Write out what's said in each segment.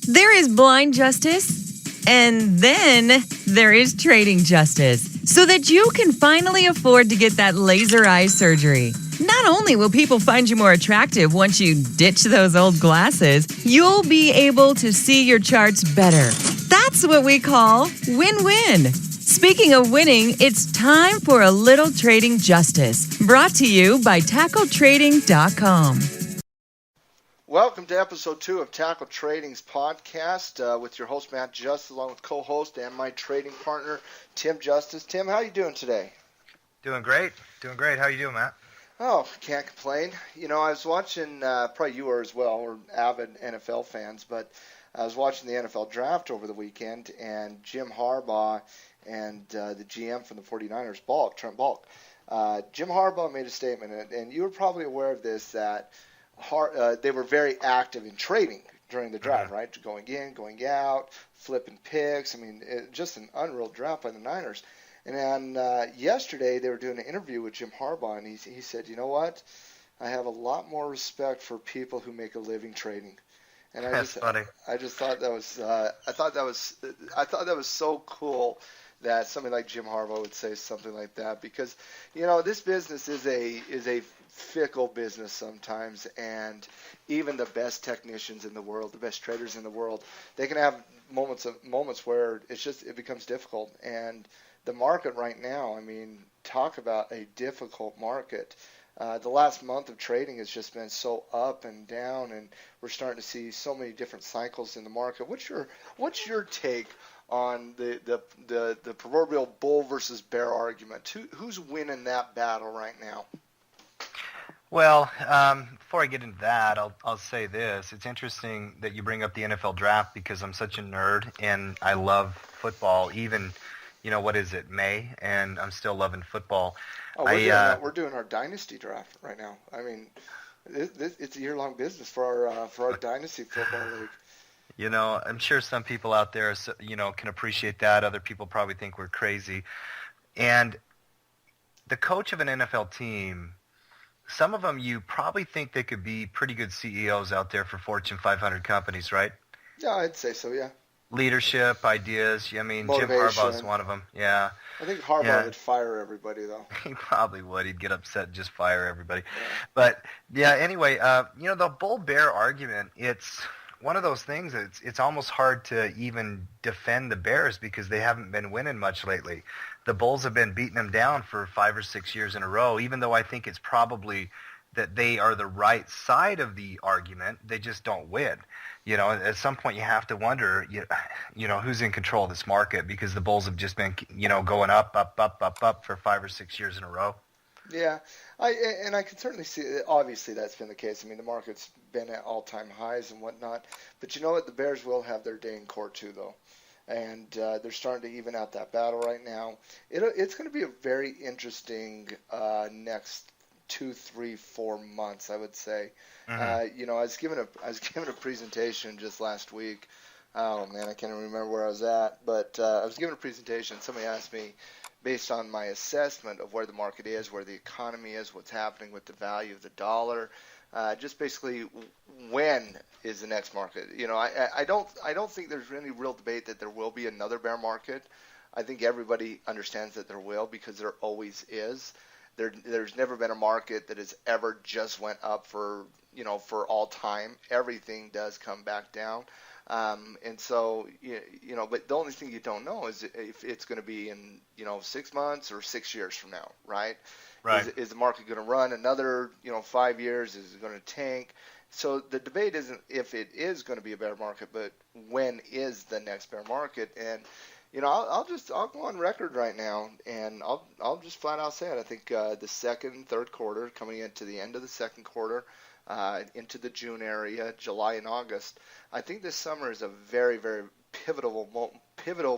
There is blind justice, and then there is trading justice, so that you can finally afford to get that laser eye surgery. Not only will people find you more attractive once you ditch those old glasses, you'll be able to see your charts better. That's what we call win-win. Speaking of winning, it's time for a little trading justice. Brought to you by TackleTrading.com. Welcome to episode 2 of Tackle Trading's podcast with your host, Matt Justice, along with co-host and my trading partner, Tim Justice. Tim, how you doing today? Doing great. How you doing, Matt? Oh, can't complain. You know, I was watching, probably you are as well, we're avid NFL fans, but I was watching the NFL draft over the weekend, and Jim Harbaugh and the GM from the 49ers, Trent Bulk. Jim Harbaugh made a statement, and you were probably aware of this, that they were very active in trading during the draft, right? Going in, going out, flipping picks. I mean, just an unreal draft by the Niners. And then yesterday they were doing an interview with Jim Harbaugh, and he said, "You know what? I have a lot more respect for people who make a living trading." And That's funny. I just thought that was I thought that was so cool that somebody like Jim Harbaugh would say something like that, because this business is a fickle business sometimes, and even the best technicians in the world, the best traders in the world, they can have moments where it becomes difficult. And the market right now, I mean, talk about a difficult market. The last month of trading has just been so up and down, and we're starting to see so many different cycles in the market. What's your take on the proverbial bull versus bear argument? Who's winning that battle right now? Well, before I get into that, I'll say this. It's interesting that you bring up the NFL draft, because I'm such a nerd and I love football. Even, what is it, May? And I'm still loving football. Oh, we're doing our dynasty draft right now. I mean, it's a year-long business for our dynasty football league. I'm sure some people out there, can appreciate that. Other people probably think we're crazy. And the coach of an NFL team, some of them you probably think they could be pretty good CEOs out there for Fortune 500 companies, right? Yeah, I'd say so, yeah. Leadership, ideas. I mean, Jim Harbaugh is one of them. Yeah. I think Harbaugh would fire everybody, though. He probably would. He'd get upset and just fire everybody. Yeah. But, yeah, anyway, the bull-bear argument, it's one of those things that it's almost hard to even defend the Bears, because they haven't been winning much lately. The Bulls have been beating them down for 5 or 6 years in a row, even though I think it's probably that they are the right side of the argument. They just don't win. At some point you have to wonder, who's in control of this market, because the Bulls have just been, going up for 5 or 6 years in a row. Yeah, I can certainly see, obviously that's been the case. I mean, the market's been at all-time highs and whatnot. But you know what? The Bears will have their day in court too, though. And they're starting to even out that battle right now. It's going to be a very interesting next 2, 3, 4 months, I would say. Mm-hmm. I was given a presentation just last week. Oh man, I can't even remember where I was at, but I was given a presentation. Somebody asked me, based on my assessment of where the market is, where the economy is, what's happening with the value of the dollar, just basically when is the next market. I don't think there's any real debate that there will be another bear market. I think everybody understands that there will, because there always is. There's never been a market that has ever just went up for all time. Everything does come back down. And so, but the only thing you don't know is if it's going to be in, 6 months or 6 years from now, right? Right. Is the market going to run another, 5 years? Is it going to tank? So the debate isn't if it is going to be a bear market, but when is the next bear market? And, I'll go on record right now, and I'll just flat out say it. I think the second, third quarter, coming into the end of the second quarter, into the June area, July and August, I think this summer is a very, very pivotal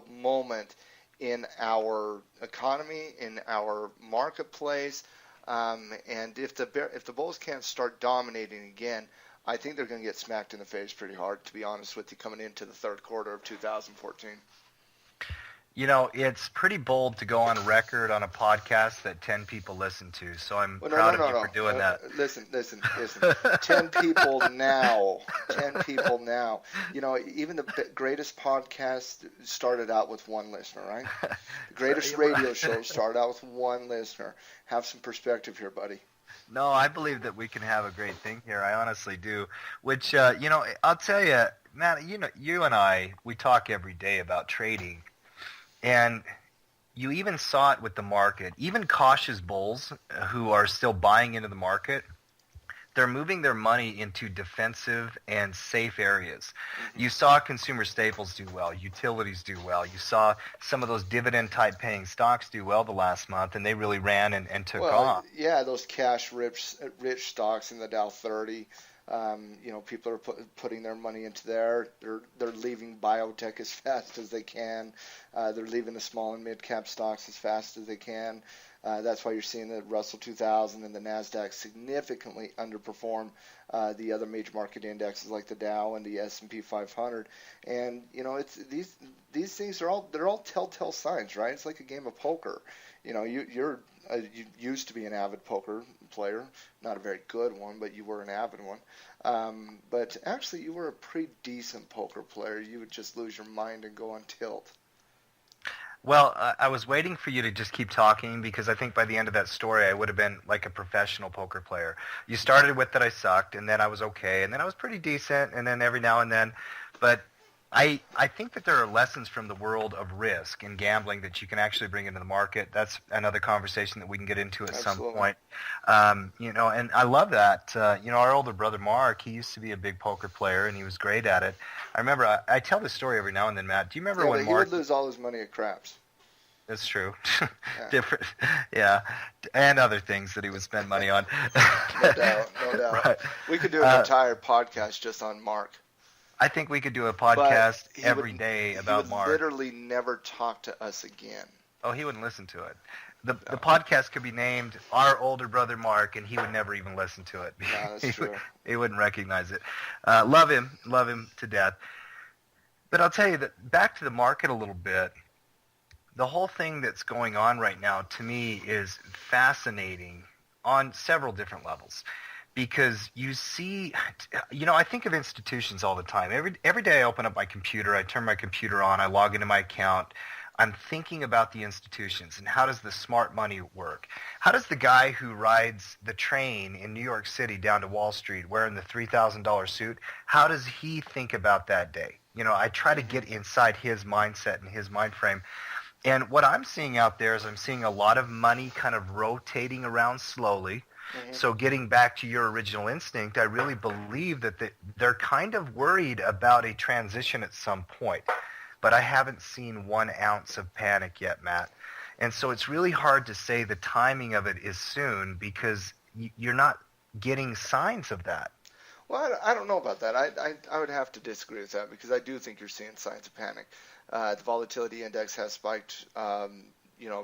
moment in our economy, in our marketplace, and if the Bulls can't start dominating again, I think they're going to get smacked in the face pretty hard, to be honest with you, coming into the third quarter of 2014. It's pretty bold to go on record on a podcast that 10 people listen to, so I'm Well, proud of you for doing that. Listen. 10 people now. 10 people now. Even the greatest podcast started out with one listener, right? The greatest radio show started out with one listener. Have some perspective here, buddy. No, I believe that we can have a great thing here. I honestly do. Which, I'll tell you, Matt, you and I, we talk every day about trading. And you even saw it with the market. Even cautious bulls who are still buying into the market, they're moving their money into defensive and safe areas. Mm-hmm. You saw consumer staples do well. Utilities do well. You saw some of those dividend-type paying stocks do well the last month, and they really ran and took off. Yeah, those cash-rich stocks in the Dow 30. People are putting their money into there. They're leaving biotech as fast as they can. They're leaving the small and mid-cap stocks as fast as they can. That's why you're seeing the Russell 2000 and the NASDAQ significantly underperform the other major market indexes like the Dow and the S&P 500. And it's these things are all telltale signs, right? It's like a game of poker. You used to be an avid poker player, not a very good one, but you were an avid one. But actually, you were a pretty decent poker player. You would just lose your mind and go on tilt. Well, I was waiting for you to just keep talking because I think by the end of that story, I would have been like a professional poker player. You started with that I sucked, and then I was okay, and then I was pretty decent, and then every now and then. But I think that there are lessons from the world of risk and gambling that you can actually bring into the market. That's another conversation that we can get into at some point. And I love that. Our older brother Mark, he used to be a big poker player, and he was great at it. I remember I tell this story every now and then, Matt. Do you remember when Mark... He would lose all his money at craps. That's true. Yeah. Different, yeah, and other things that he would spend money on. No doubt. Right. We could do an entire podcast just on Mark. I think we could do a podcast every day about Mark. He would literally never talk to us again. Oh, he wouldn't listen to it. The podcast could be named Our Older Brother Mark, and he would never even listen to it. No, that's true. He wouldn't recognize it. Love him to death. But I'll tell you that back to the market a little bit, the whole thing that's going on right now to me is fascinating on several different levels. Because you see, I think of institutions all the time. Every day I open up my computer, I turn my computer on, I log into my account. I'm thinking about the institutions and how does the smart money work? How does the guy who rides the train in New York City down to Wall Street wearing the $3,000 suit, how does he think about that day? I try to get inside his mindset and his mind frame. And what I'm seeing out there is I'm seeing a lot of money kind of rotating around slowly. Mm-hmm. So getting back to your original instinct, I really believe that they're kind of worried about a transition at some point. But I haven't seen 1 ounce of panic yet, Matt. And so it's really hard to say the timing of it is soon because you're not getting signs of that. Well, I don't know about that. I would have to disagree with that because I do think you're seeing signs of panic. The volatility index has spiked,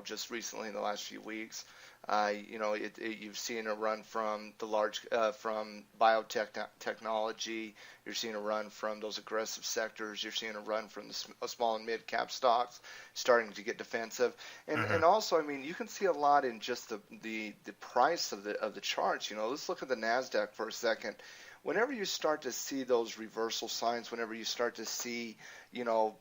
just recently in the last few weeks. You've seen a run from from biotech technology. You're seeing a run from those aggressive sectors. You're seeing a run from the small and mid cap stocks starting to get defensive. And also, you can see a lot in just the price of the charts. Let's look at the NASDAQ for a second. Whenever you start to see those reversal signs, whenever you start to see,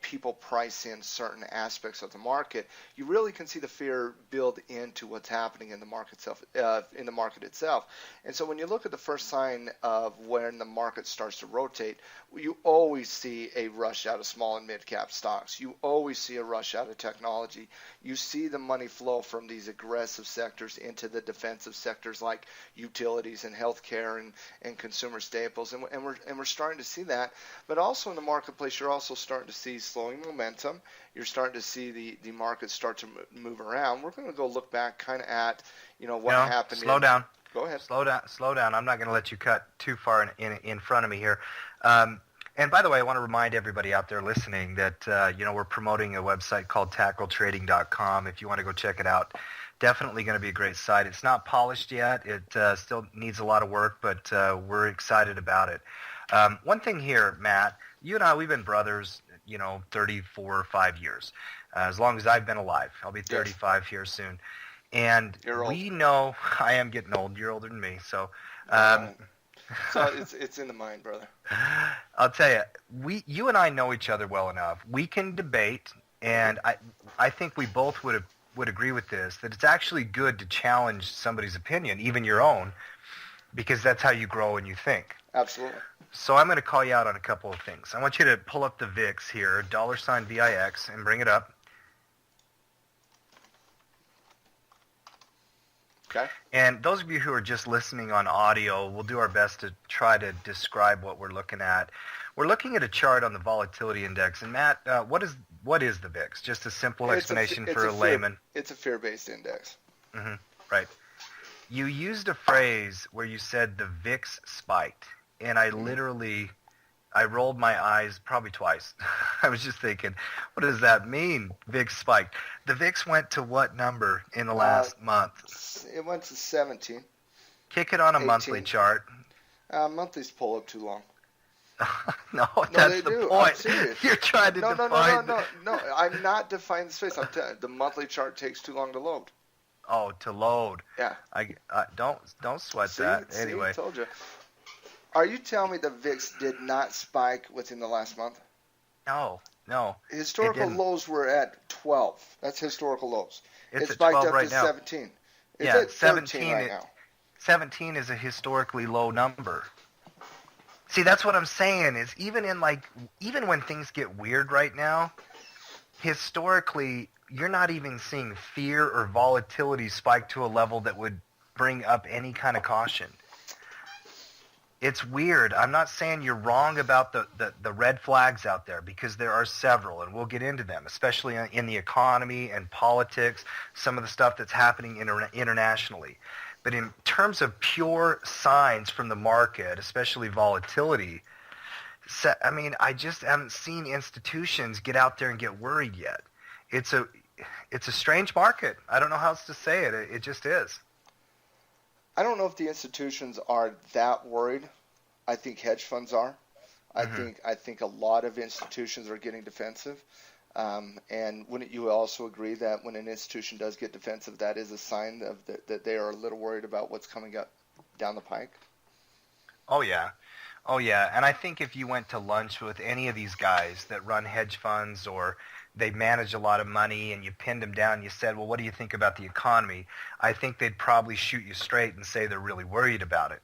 people price in certain aspects of the market, you really can see the fear build into what's happening in the market itself. And so when you look at the first sign of when the market starts to rotate, you always see a rush out of small and mid cap stocks. You always see a rush out of technology. You see the money flow from these aggressive sectors into the defensive sectors like utilities and healthcare and consumer staples, and we're starting to see that. But also in the marketplace, you're also starting to see slowing momentum. You're starting to see the market start to move around. We're going to go look back kind of at what happened. Slow down. Go ahead. Slow down. I'm not going to let you cut too far in front of me here. And by the way, I want to remind everybody out there listening that we're promoting a website called tackletrading.com. If you want to go check it out, definitely going to be a great site. It's not polished yet. It still needs a lot of work, but we're excited about it. One thing here, Matt, You and I, we've been brothers, 34 or 5 years. As long as I've been alive. I'll be 35 here soon. And we know I am getting old. You're older than me, so. So it's in the mind, brother. I'll tell you, you and I know each other well enough. We can debate, and I think we both would agree with this, that it's actually good to challenge somebody's opinion, even your own, because that's how you grow and you think. Absolutely. So I'm going to call you out on a couple of things. I want you to pull up the VIX here, $VIX, and bring it up. Okay. And those of you who are just listening on audio, we'll do our best to try to describe what we're looking at. We're looking at a chart on the volatility index. And Matt, what is the VIX? Just a simple explanation for a layman. It's a fear-based index. Mm-hmm. Right. You used a phrase where you said the VIX spiked, and I rolled my eyes probably twice. I was just thinking, what does that mean, VIX spiked? The VIX went to what number in the last month? It went to 17. Kick it on a 18. Monthly chart. Monthlies pull up too long. No, that's they the do. point. I'm serious. You're trying to define. No. I'm not defining the space. I'm telling you, the monthly chart takes too long to load. Oh, to load. Yeah. I don't sweat that. Anyway. I told you. Are you telling me the VIX did not spike within the last month? No. Historical lows were at 12. That's historical lows. It spiked 12 up right to now. 17. It's Yeah, at 13 right now. 17 is a historically low number. See, that's what I'm saying is even when things get weird right now, historically, you're not even seeing fear or volatility spike to a level that would bring up any kind of caution. It's weird. I'm not saying you're wrong about the red flags out there, because there are several, and we'll get into them, especially in the economy and politics, some of the stuff that's happening internationally. But in terms of pure signs from the market, especially volatility, I just haven't seen institutions get out there and get worried yet. It's a strange market. I don't know how else to say it. It just is. I don't know if the institutions are that worried. I think hedge funds are. Mm-hmm. I think a lot of institutions are getting defensive. And wouldn't you also agree that when an institution does get defensive, that is a sign that they are a little worried about what's coming up down the pike? Oh yeah. And I think if you went to lunch with any of these guys that run hedge funds or they manage a lot of money and you pinned them down and you said, well, what do you think about the economy? I think they'd probably shoot you straight and say they're really worried about it.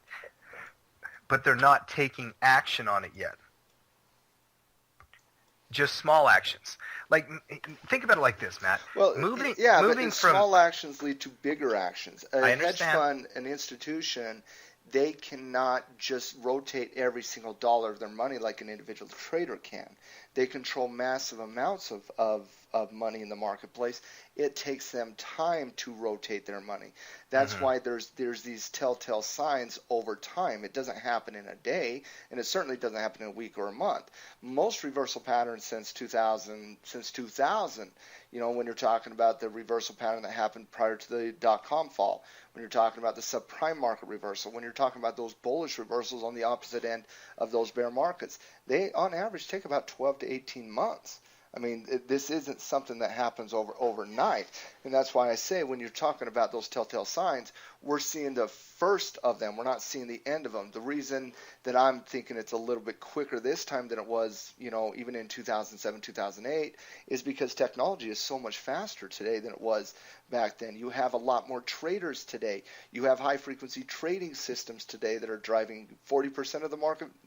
But they're not taking action on it yet. Just small actions. Like, think about it like this, Matt. Well, moving but from small actions lead to bigger actions. I A hedge understand. fund, an institution, they cannot just rotate every single dollar of their money like an individual trader can. They control massive amounts of money in the marketplace. It takes them time to rotate their money. That's why there's these telltale signs over time. It doesn't happen in a day, and it certainly doesn't happen in a week or a month. Most reversal patterns since 2000, when you're talking about the reversal pattern that happened prior to the dot-com fall, when you're talking about the subprime market reversal, when you're talking about those bullish reversals on the opposite end of those bear markets, they on average take about 12 to 18 months. I mean, this isn't something that happens overnight, and that's why I say when you're talking about those telltale signs, we're seeing the first of them. We're not seeing the end of them. The reason that I'm thinking it's a little bit quicker this time than it was, even in 2007, 2008, is because technology is so much faster today than it was back then. You have a lot more traders today. You have high-frequency trading systems today that are driving 40% of the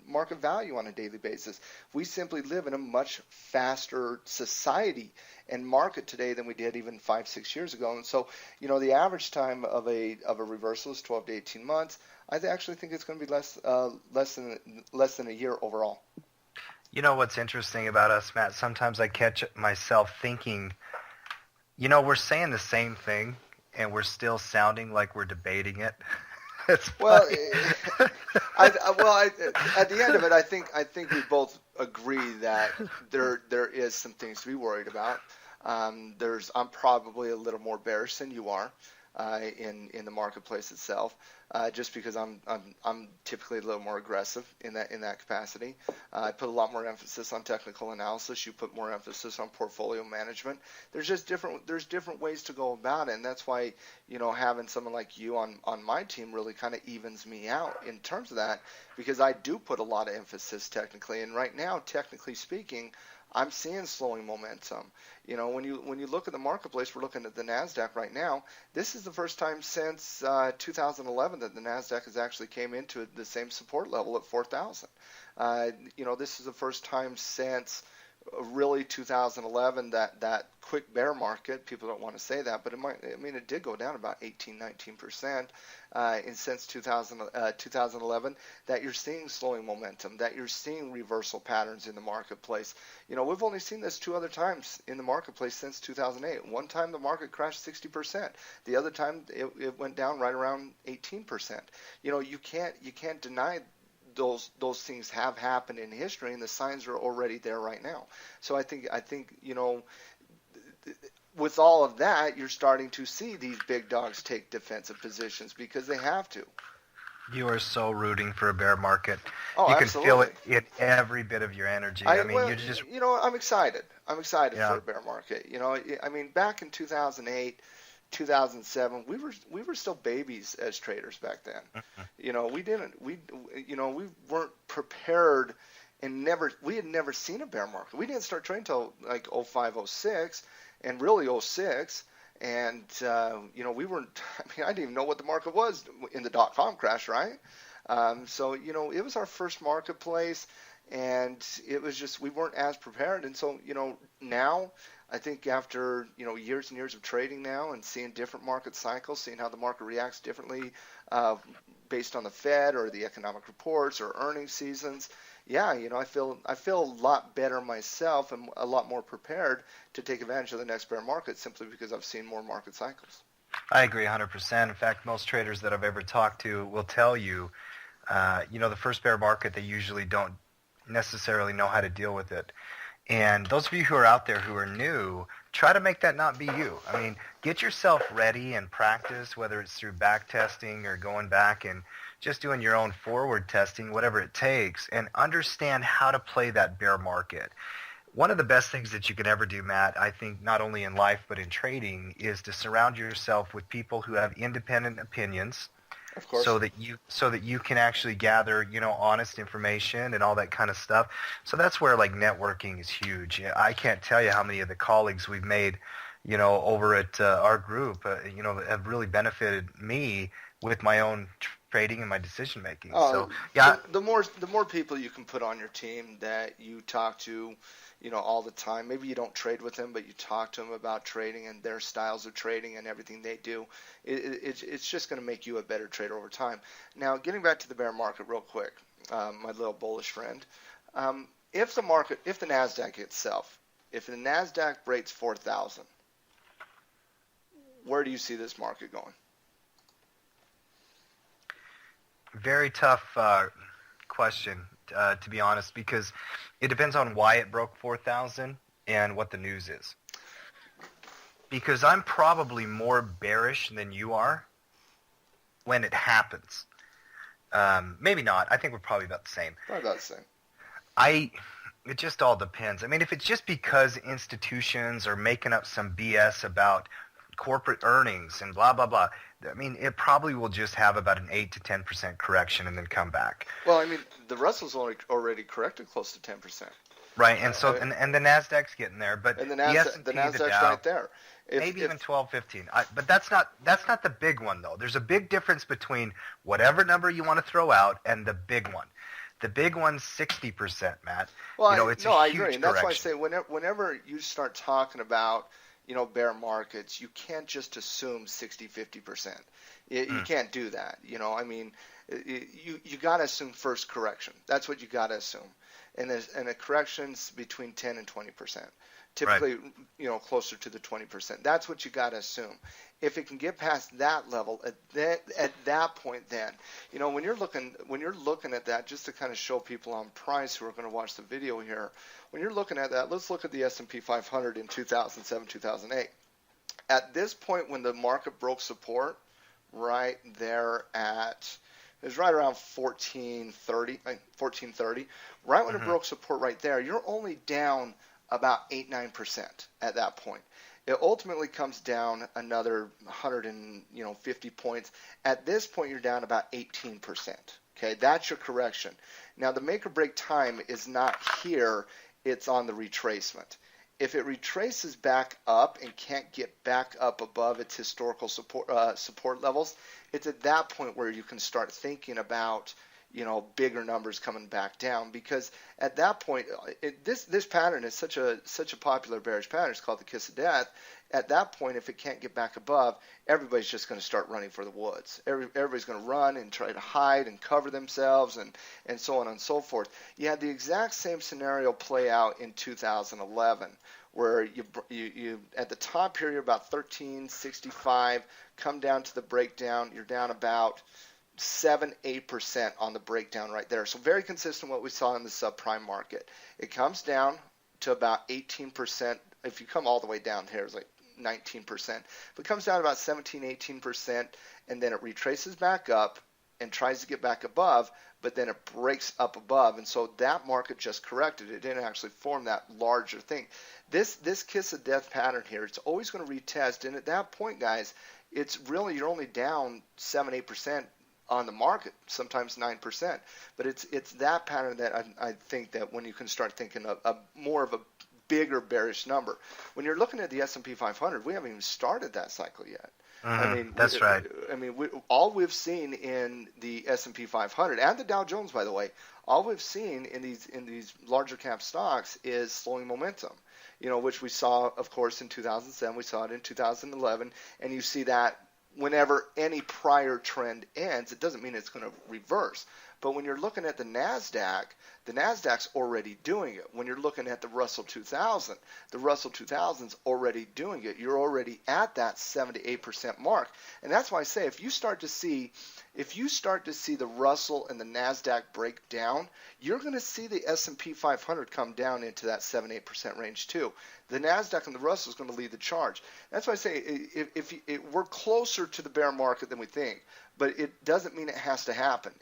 market value on a daily basis. We simply live in a much faster society and market today than we did even 5-6 years ago. And so, the average time of a reversal is 12 to 18 months. I actually think it's going to be less than a year overall. You know what's interesting about us, Matt? Sometimes I catch myself thinking, we're saying the same thing, and we're still sounding like we're debating it. Well, at the end of it, I think we both agree that there is some things to be worried about. I'm probably a little more bearish than you are in the marketplace itself. just because I'm typically a little more aggressive in that capacity. I put a lot more emphasis on technical analysis. You put more emphasis on portfolio management. There's different ways to go about it, and that's why having someone like you on my team really kind of evens me out in terms of that, because I do put a lot of emphasis technically, and right now, technically speaking, I'm seeing slowing momentum. When you look at the marketplace, we're looking at the NASDAQ right now. This is the first time since 2011 that the NASDAQ has actually came into the same support level at 4,000. This is the first time since really 2011 that quick bear market. People don't want to say that, but it did go down about 18-19% since 2011. That you're seeing slowing momentum, that you're seeing reversal patterns in the marketplace. We've only seen this 2 other times in the marketplace since 2008. One time the market crashed 60%. The other time it went down right around 18%. You can't deny those things have happened in history, and the signs are already there right now. So I think with all of that, you're starting to see these big dogs take defensive positions because they have to. You are so rooting for a bear market. Oh, you absolutely. can feel it in every bit of your energy. I'm excited. I'm excited for a bear market. Back in 2008, 2007, we were still babies as traders back then. We weren't prepared, and we had never seen a bear market. We didn't start trading until like 05, 06, and really 06. And we weren't. I didn't even know what the market was in the dot-com crash, right? So it was our first marketplace, and it was just we weren't as prepared. And so now, I think after years and years of trading now and seeing different market cycles, seeing how the market reacts differently based on the Fed or the economic reports or earnings seasons, I feel a lot better myself and a lot more prepared to take advantage of the next bear market simply because I've seen more market cycles. I agree 100%. In fact, most traders that I've ever talked to will tell you, the first bear market, they usually don't necessarily know how to deal with it. And those of you who are out there who are new, try to make that not be you. Get yourself ready and practice, whether it's through back testing or going back and just doing your own forward testing, whatever it takes, and understand how to play that bear market. One of the best things that you can ever do, Matt, I think not only in life but in trading, is to surround yourself with people who have independent opinions. Of course. So that you can actually gather, honest information and all that kind of stuff. So that's where networking is huge. I can't tell you how many of the colleagues we've made, over at our group, have really benefited me with my own trading and my decision making. The more people you can put on your team that you talk to, all the time. Maybe you don't trade with them, but you talk to them about trading and their styles of trading and everything they do. It's just going to make you a better trader over time. Now, getting back to the bear market real quick, my little bullish friend. If the NASDAQ itself, if the NASDAQ breaks 4,000, where do you see this market going? Very tough question, to be honest, because it depends on why it broke 4,000 and what the news is. Because I'm probably more bearish than you are when it happens. Maybe not. I think we're probably about the same. Probably about the same. It just all depends. If it's just because institutions are making up some BS about corporate earnings and blah, blah, blah, it probably will just have about an 8 to 10% correction and then come back. Well, the Russell's already corrected close to 10%. Right, and so and the NASDAQ's getting there, but and the S&P, NASDAQ's the Dow, right there. Maybe even 12, 15. But that's not the big one, though. There's a big difference between whatever number you want to throw out and the big one. The big one's 60%, Matt. Well, it's I huge agree, and that's correction. why I say whenever you start talking about bear markets, you can't just assume 60-50%. You can't do that. You got to assume first correction. That's what you got to assume, and a correction's between 10 and 20%. Typically, right. Closer to the 20%. That's what you got to assume. If it can get past that level, at that point, then when you're looking at that, just to kind of show people on price who are going to watch the video here, when you're looking at that, let's look at the S&P 500 in 2007, 2008. At this point, when the market broke support, right there at, it was right around 1430, right when it broke support right there. You're only down about 8-9% at that point. It ultimately comes down another 150 points. At this point, you're down about 18%. Okay, that's your correction. Now, the make or break time is not here. It's on the retracement. If it retraces back up and can't get back up above its historical support levels, it's at that point where you can start thinking about, bigger numbers coming back down, because at that point, this pattern is such a popular bearish pattern. It's called the kiss of death. At that point, if it can't get back above, everybody's just going to start running for the woods. Everybody's going to run and try to hide and cover themselves and so on and so forth. You had the exact same scenario play out in 2011, where you at the top here, you're about 1365, come down to the breakdown, you're down about 7-8% on the breakdown right there. So very consistent what we saw in the subprime market. It comes down to about 18%. If you come all the way down here, it's like 19%. But it comes down to about 17-18%, and then it retraces back up and tries to get back above, but then it breaks up above. And so that market just corrected. It didn't actually form that larger thing. This kiss of death pattern here, it's always going to retest. And at that point, guys, it's really, you're only down 7-8% on the market, sometimes 9%. But it's that pattern that I think that when you can start thinking of more of a bigger bearish number. When you're looking at the S&P 500, we haven't even started that cycle yet. I mean, that's right. I mean, all we've seen in the S&P 500 and the Dow Jones, by the way, all we've seen in these larger cap stocks is slowing momentum. Which we saw, of course, in 2007. We saw it in 2011, and you see that whenever any prior trend ends, it doesn't mean it's going to reverse. But when you're looking at the NASDAQ's already doing it. When you're looking at the Russell 2000, the Russell 2000's already doing it. You're already at that 7-8% mark. And that's why I say if you start to see the Russell and the NASDAQ break down, you're going to see the S&P 500 come down into that 7-8% range too. The NASDAQ and the Russell is going to lead the charge. That's why I say if we're closer to the bear market than we think, but it doesn't mean it has to happen.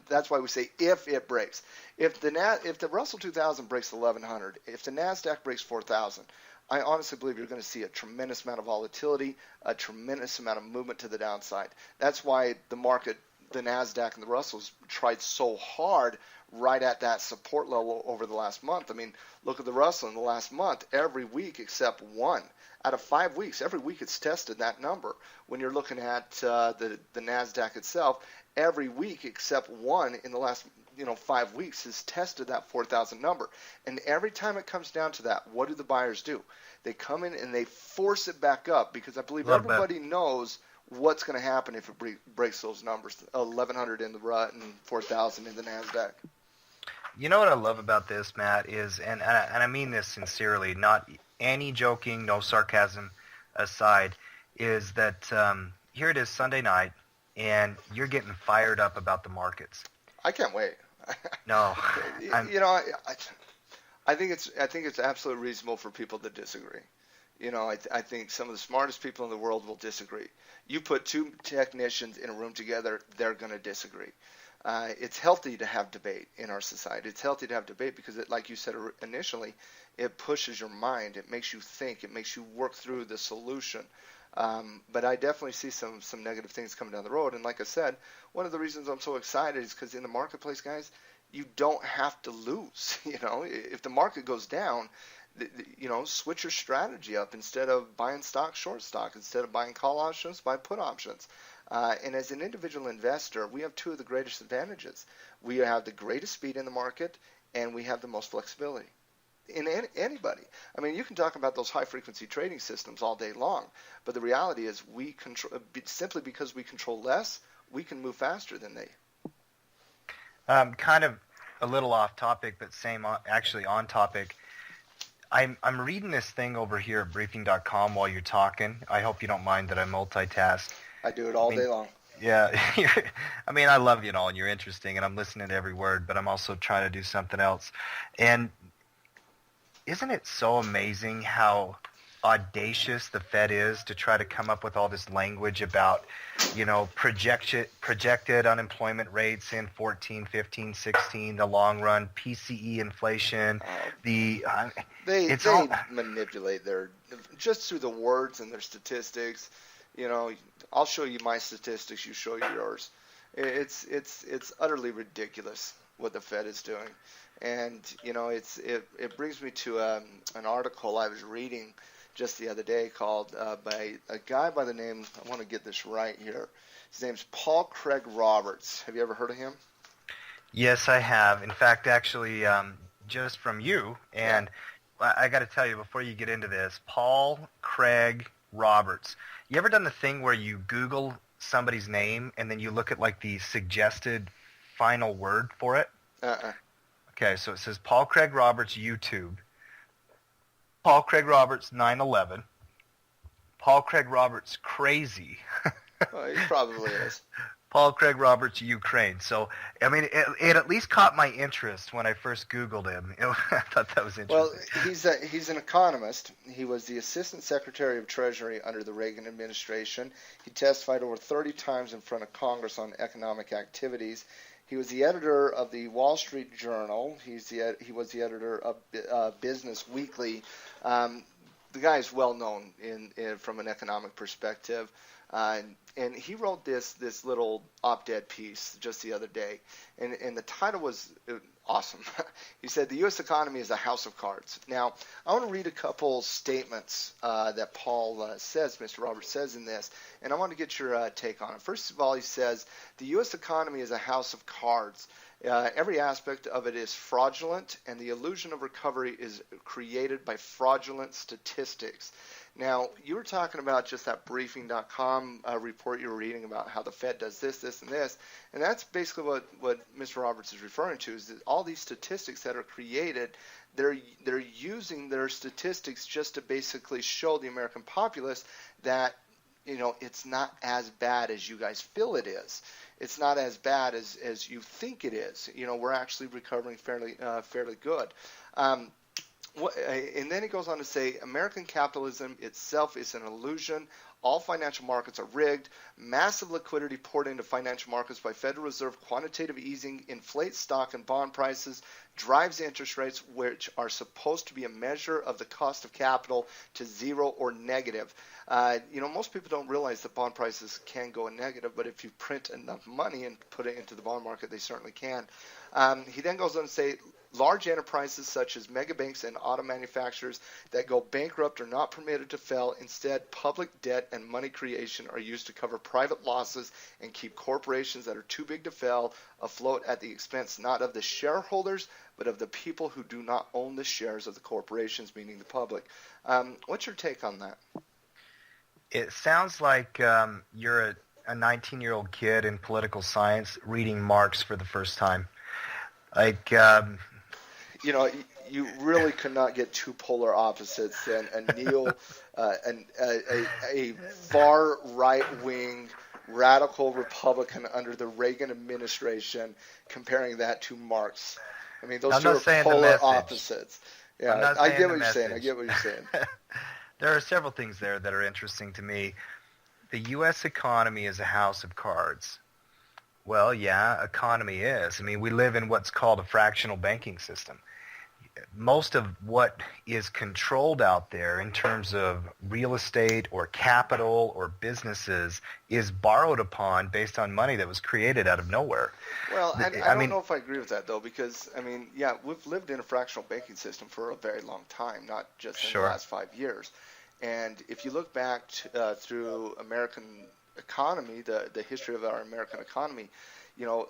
That's why we say if it breaks. If the Russell 2000 breaks 1100, if the NASDAQ breaks 4000, I honestly believe you're going to see a tremendous amount of volatility, a tremendous amount of movement to the downside. That's why the market, the NASDAQ and the Russells tried so hard right at that support level over the last month. I mean, look at the Russell in the last month. Every week except one out of 5 weeks, every week it's tested that number. When you're looking at the NASDAQ itself, every week except one in the last 5 weeks has tested that 4,000 number. And every time it comes down to that, what do the buyers do? They come in and they force it back up, because I believe everybody knows what's going to happen if it breaks those numbers, 1,100 in the RUT and 4,000 in the NASDAQ. You know what I love about this, Matt, is, and I mean this sincerely, not any joking, no sarcasm aside, is that here it is Sunday night, and you're getting fired up about the markets. I can't wait. No, I think it's absolutely reasonable for people to disagree. I think some of the smartest people in the world will disagree. You put two technicians in a room together, they're going to disagree. It's healthy to have debate in our society. It's healthy to have debate because, like you said initially, it pushes your mind. It makes you think. It makes you work through the solution. But I definitely see some negative things coming down the road. And like I said, one of the reasons I'm so excited is because in the marketplace, guys, you don't have to lose. If the market goes down, switch your strategy up. Instead of buying stock, short stock. Instead of buying call options, buy put options. And as an individual investor, we have two of the greatest advantages. We have the greatest speed in the market, and we have the most flexibility in anybody. I mean, you can talk about those high-frequency trading systems all day long, but the reality is we control, simply because we control less, we can move faster than they. Kind of a little off topic, but actually on topic. I'm reading this thing over here at briefing.com while you're talking. I hope you don't mind that I multitask. I do it all day long. Yeah. I love you and all, and you're interesting, and I'm listening to every word, but I'm also trying to do something else. And isn't it so amazing how audacious the Fed is to try to come up with all this language about, projected unemployment rates in 14, 15, 16, the long run, PCE inflation, They manipulate just through the words and their statistics. I'll show you my statistics, you show yours. It's utterly ridiculous what the Fed is doing, and it brings me to an article I was reading just the other day called by a guy by the name, I want to get this right here. His name's Paul Craig Roberts. Have you ever heard of him? Yes, I have. In fact, actually, just from you, and I got to tell you before you get into this, Paul Craig Roberts. You ever done the thing where you Google somebody's name and then you look at like the suggested final word for it? Okay, so it says Paul Craig Roberts YouTube, Paul Craig Roberts 9/11, Paul Craig Roberts crazy. Well, he probably is. Paul Craig Roberts Ukraine. So, I mean, it at least caught my interest when I first Googled him. I thought that was interesting. Well, he's an economist. He was the Assistant Secretary of Treasury under the Reagan administration. He testified over 30 times in front of Congress on economic activities. He was the editor of the Wall Street Journal. He was the editor of Business Weekly. The guy is well known from an economic perspective. And he wrote this little op-ed piece just the other day, and the title was awesome. He said, "The U.S. economy is a house of cards." Now, I want to read a couple statements that Paul says, Mr. Roberts says in this, and I want to get your take on it. First of all, he says, "The U.S. economy is a house of cards. Every aspect of it is fraudulent, and the illusion of recovery is created by fraudulent statistics." Now, you were talking about just that briefing.com report you were reading about how the Fed does this, and this, and that's basically what Mr. Roberts is referring to, is that all these statistics that are created, they're using their statistics just to basically show the American populace that, it's not as bad as you guys feel it is. It's not as bad as you think it is. We're actually recovering fairly good. And then he goes on to say, American capitalism itself is an illusion. All financial markets are rigged. Massive liquidity poured into financial markets by Federal Reserve quantitative easing inflates stock and bond prices, drives interest rates, which are supposed to be a measure of the cost of capital, to zero or negative. Most people don't realize that bond prices can go negative, but if you print enough money and put it into the bond market, they certainly can. He then goes on to say, large enterprises such as mega banks and auto manufacturers that go bankrupt are not permitted to fail. Instead, public debt and money creation are used to cover private losses and keep corporations that are too big to fail afloat at the expense not of the shareholders, but of the people who do not own the shares of the corporations, meaning the public. What's your take on that? It sounds like you're a 19-year-old kid in political science reading Marx for the first time. Like... you really could not get two polar opposites than a far right-wing radical Republican under the Reagan administration, comparing that to Marx. I mean, those two are polar opposites. Yeah, I get what you're saying. There are several things there that are interesting to me. The U.S. economy is a house of cards. Well, yeah, economy is. I mean, we live in what's called a fractional banking system. Most of what is controlled out there in terms of real estate or capital or businesses is borrowed upon based on money that was created out of nowhere. Well, I don't know if I agree with that, though, because, we've lived in a fractional banking system for a very long time, not just in the last 5 years. And if you look back through American economy, the history of our American economy,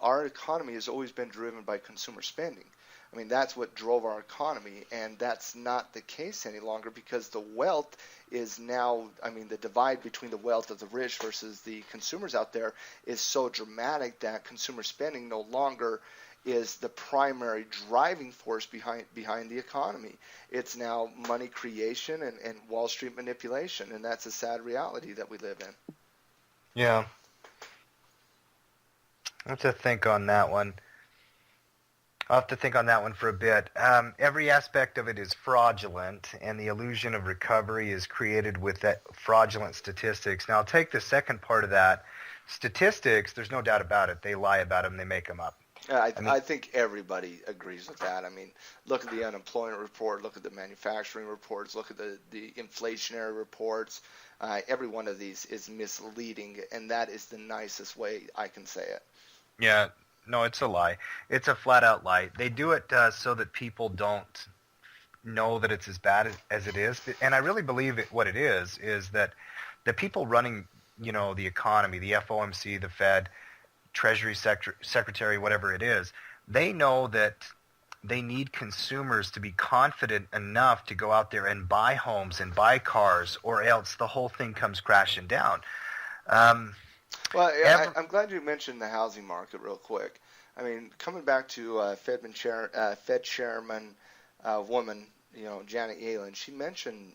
our economy has always been driven by consumer spending. I mean, that's what drove our economy, and that's not the case any longer because the wealth is now, the divide between the wealth of the rich versus the consumers out there is so dramatic that consumer spending no longer is the primary driving force behind the economy. It's now money creation and Wall Street manipulation, and that's a sad reality that we live in. Yeah. I have to think on that one. I'll have to think on that one for a bit. Every aspect of it is fraudulent, and the illusion of recovery is created with that fraudulent statistics. Now, I'll take the second part of that. Statistics, there's no doubt about it. They lie about them. They make them up. I think everybody agrees with that. I mean, look at the unemployment report, look at the manufacturing reports, look at the inflationary reports. Every one of these is misleading, and that is the nicest way I can say it. Yeah. No, it's a lie. It's a flat-out lie. They do it so that people don't know that it's as bad as it is. And I really believe what it is that the people running, the economy, the FOMC, the Fed, Treasury Secretary, whatever it is, they know that they need consumers to be confident enough to go out there and buy homes and buy cars, or else the whole thing comes crashing down. Well, yeah, I'm glad you mentioned the housing market real quick. I mean, coming back to Fed Chairman woman, Janet Yellen, she mentioned,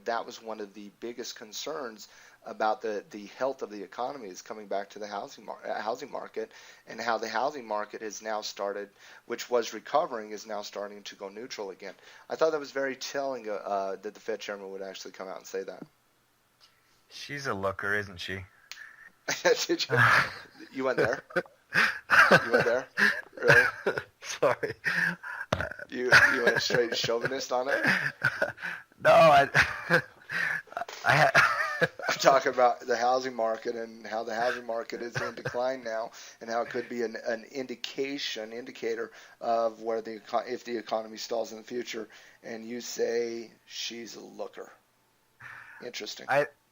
that was one of the biggest concerns about the health of the economy is coming back to the housing market, and how the housing market has now started, which was recovering, is now starting to go neutral again. I thought that was very telling that the Fed Chairman would actually come out and say that. She's a looker, isn't she? Did you? You went there? You went there? Really? Sorry. You went straight chauvinist on it? No, I'm talking about the housing market and how the housing market is in decline now, and how it could be an indicator of where if the economy stalls in the future. And you say she's a looker. Interesting.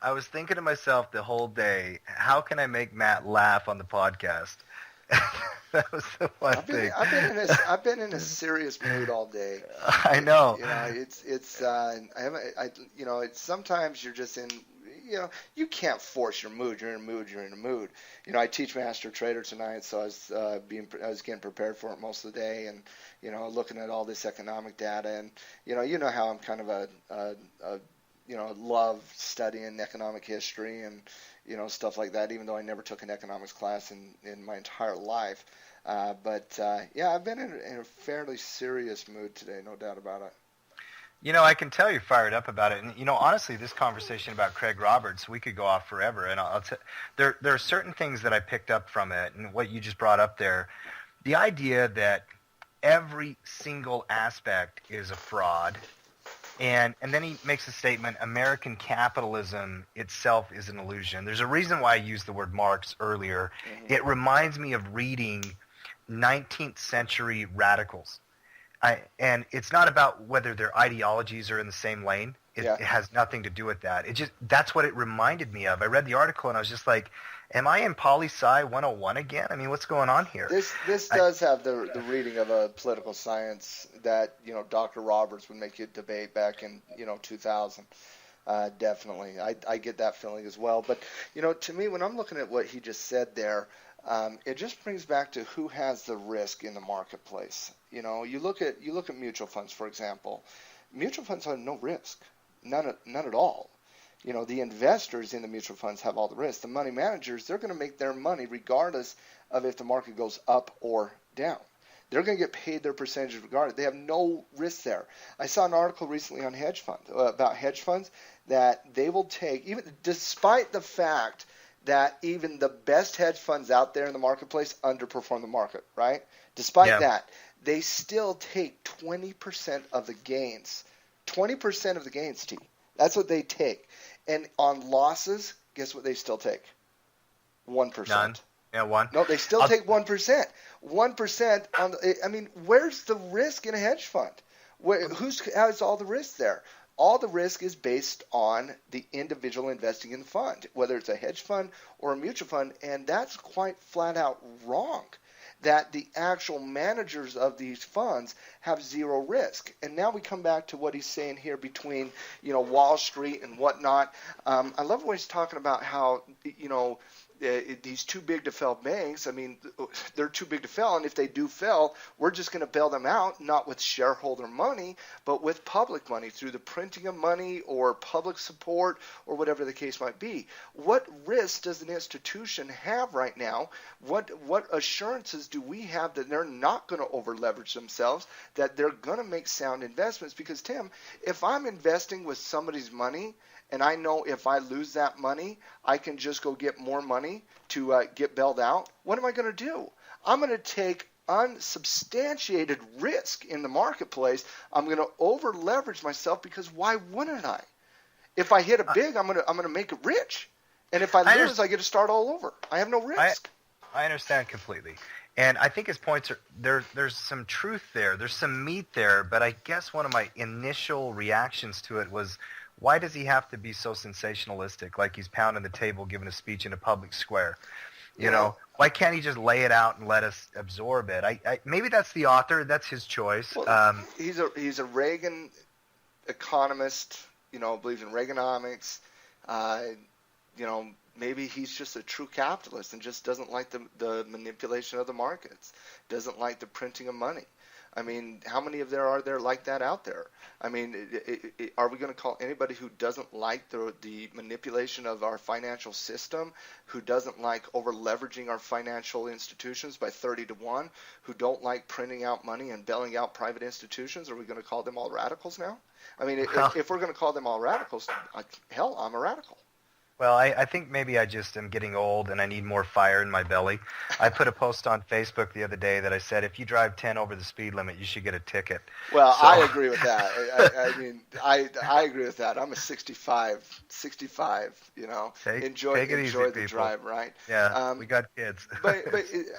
I was thinking to myself the whole day, how can I make Matt laugh on the podcast? That was the one thing. I've been in a serious mood all day. I know. It's sometimes you're just in. You can't force your mood. You're in a mood. You're in a mood. I teach Master Trader tonight, so I was getting prepared for it most of the day, and looking at all this economic data, and you know how I'm kind of a love studying economic history and stuff like that, even though I never took an economics class in my entire life. But I've been in a fairly serious mood today, no doubt about it. I can tell you're fired up about it. And, honestly, this conversation about Craig Roberts, we could go off forever. And there are certain things that I picked up from it, and what you just brought up there. The idea that every single aspect is a fraud. And then he makes a statement, American capitalism itself is an illusion. There's a reason why I used the word Marx earlier. Mm-hmm. It reminds me of reading 19th century radicals. And it's not about whether their ideologies are in the same lane. It has nothing to do with that. That's what it reminded me of. I read the article and I was just like, am I in poli-sci 101 again? I mean, what's going on here? This does have the reading of a political science that, Dr. Roberts would make you debate back in, 2000. Definitely. I get that feeling as well. But, to me, when I'm looking at what he just said there, it just brings back to who has the risk in the marketplace. You look at mutual funds, for example. Mutual funds have no risk, none at all. The investors in the mutual funds have all the risk. The money managers, they're going to make their money regardless of if the market goes up or down. They're going to get paid their percentage regardless. They have no risk there. I saw an article recently on hedge funds about hedge funds that they will take, even despite the fact that even the best hedge funds out there in the marketplace underperform the market, right? Despite that, they still take 20% of the gains. 20% of the gains, T. That's what they take. And on losses, guess what they still take? 1%. None. Yeah, 1. No, they still take 1%. 1% on the, where's the risk in a hedge fund? Who has all the risk there? All the risk is based on the individual investing in the fund, whether it's a hedge fund or a mutual fund, and that's quite flat out wrong, that the actual managers of these funds have zero risk. And now we come back to what he's saying here between, Wall Street and whatnot. I love when he's talking about how, these too big to fail banks, I mean, they're too big to fail, and if they do fail, we're just going to bail them out, not with shareholder money, but with public money through the printing of money or public support or whatever the case might be. What risk does an institution have right now? What assurances do we have that they're not going to over leverage themselves, that they're going to make sound investments? Because, Tim, if I'm investing with somebody's money, and I know if I lose that money, I can just go get more money to get bailed out, what am I going to do? I'm going to take unsubstantiated risk in the marketplace. I'm going to over leverage myself, because why wouldn't I? If I hit it big, I'm going to make it rich. And if I lose, I get to start all over. I have no risk. I understand completely. And I think his points are there's some truth there. There's some meat there. But I guess one of my initial reactions to it was, why does he have to be so sensationalistic, like he's pounding the table giving a speech in a public square? You know, why can't he just lay it out and let us absorb it? Maybe that's the author. That's his choice. Well, he's a Reagan economist, believes in Reaganomics. Maybe he's just a true capitalist and just doesn't like the manipulation of the markets, doesn't like the printing of money. I mean, how many of there are there like that out there? I mean, are we going to call anybody who doesn't like the manipulation of our financial system, who doesn't like over leveraging our financial institutions by 30 to 1, who don't like printing out money and bailing out private institutions? Are we going to call them all radicals now? I mean, if we're going to call them all radicals, hell, I'm a radical. Well, I think maybe I just am getting old and I need more fire in my belly. I put a post on Facebook the other day that I said, if you drive 10 over the speed limit, you should get a ticket. Well, so. I agree with that. I mean, I agree with that. I'm a 65, enjoy the drive, right? Yeah, we got kids. but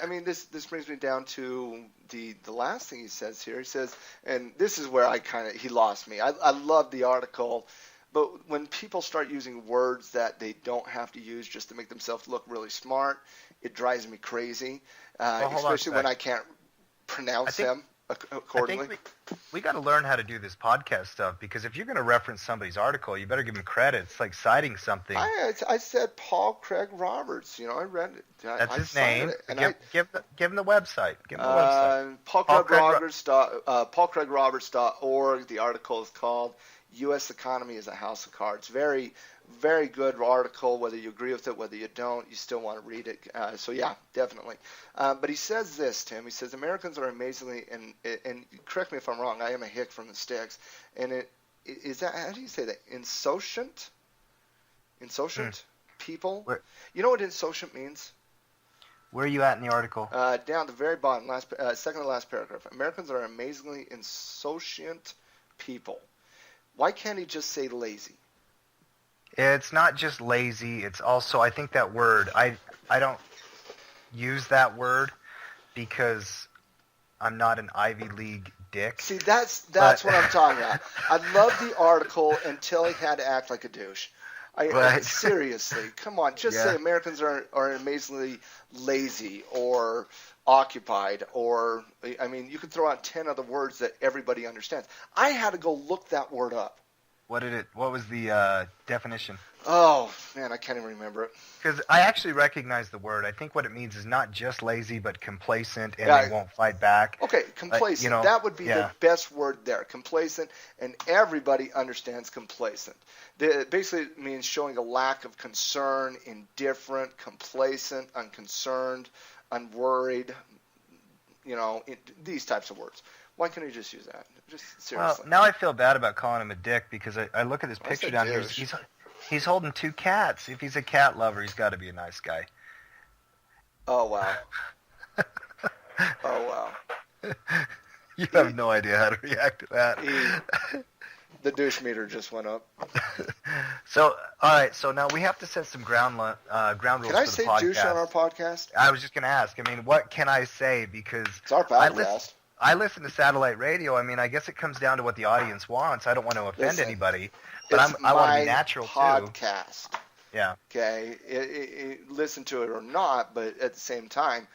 I mean, this brings me down to the last thing he says here. He says, and this is where he lost me. I love the article. But when people start using words that they don't have to use just to make themselves look really smart, it drives me crazy, especially when I can't pronounce them accordingly. I think we got to learn how to do this podcast stuff, because if you're going to reference somebody's article, you better give them credit. It's like citing something. I said Paul Craig Roberts. I read it. That's his name. Give him the website. Give him the website. PaulCraigRoberts.org. The article is called U.S. Economy is a House of Cards. Very, very good article. Whether you agree with it, whether you don't, you still want to read it. So yeah, definitely. But he says this, Tim. He says Americans are amazingly, and correct me if I'm wrong, I am a hick from the sticks. And is that, how do you say that? Insouciant people? You know what insouciant means? Where are you at in the article? Down at the very bottom, second to last paragraph. Americans are amazingly insouciant people. Why can't he just say lazy? It's not just lazy. It's also, I think that word, I don't use that word because I'm not an Ivy League dick. See, that's what I'm talking about. I love the article until he had to act like a douche. Seriously, come on, just say Americans are amazingly lazy or occupied, or, I mean, you could throw out 10 other words that everybody understands. I had to go look that word up. What was the definition? Oh, man, I can't even remember it. Because I actually recognize the word. I think what it means is not just lazy, but complacent, and they won't fight back. Okay, complacent. That would be the best word there. Complacent, and everybody understands complacent. It basically means showing a lack of concern, indifferent, complacent, unconcerned, unworried, these types of words. Why can't he just use that? Just seriously. Well, now I feel bad about calling him a dick, because I look at his picture down here. He's holding 2 cats. If he's a cat lover, he's got to be a nice guy. Oh, wow. Oh, wow. You have no idea how to react to that. The douche meter just went up. So, all right. So now we have to set some ground rules for the podcast. Can I say douche on our podcast? I was just going to ask. I mean, what can I say? Because it's our podcast. I listen to satellite radio. I mean, I guess it comes down to what the audience wants. I don't want to offend anybody, but I want to be natural podcast. Too. Yeah. Okay. Listen to it or not, but at the same time,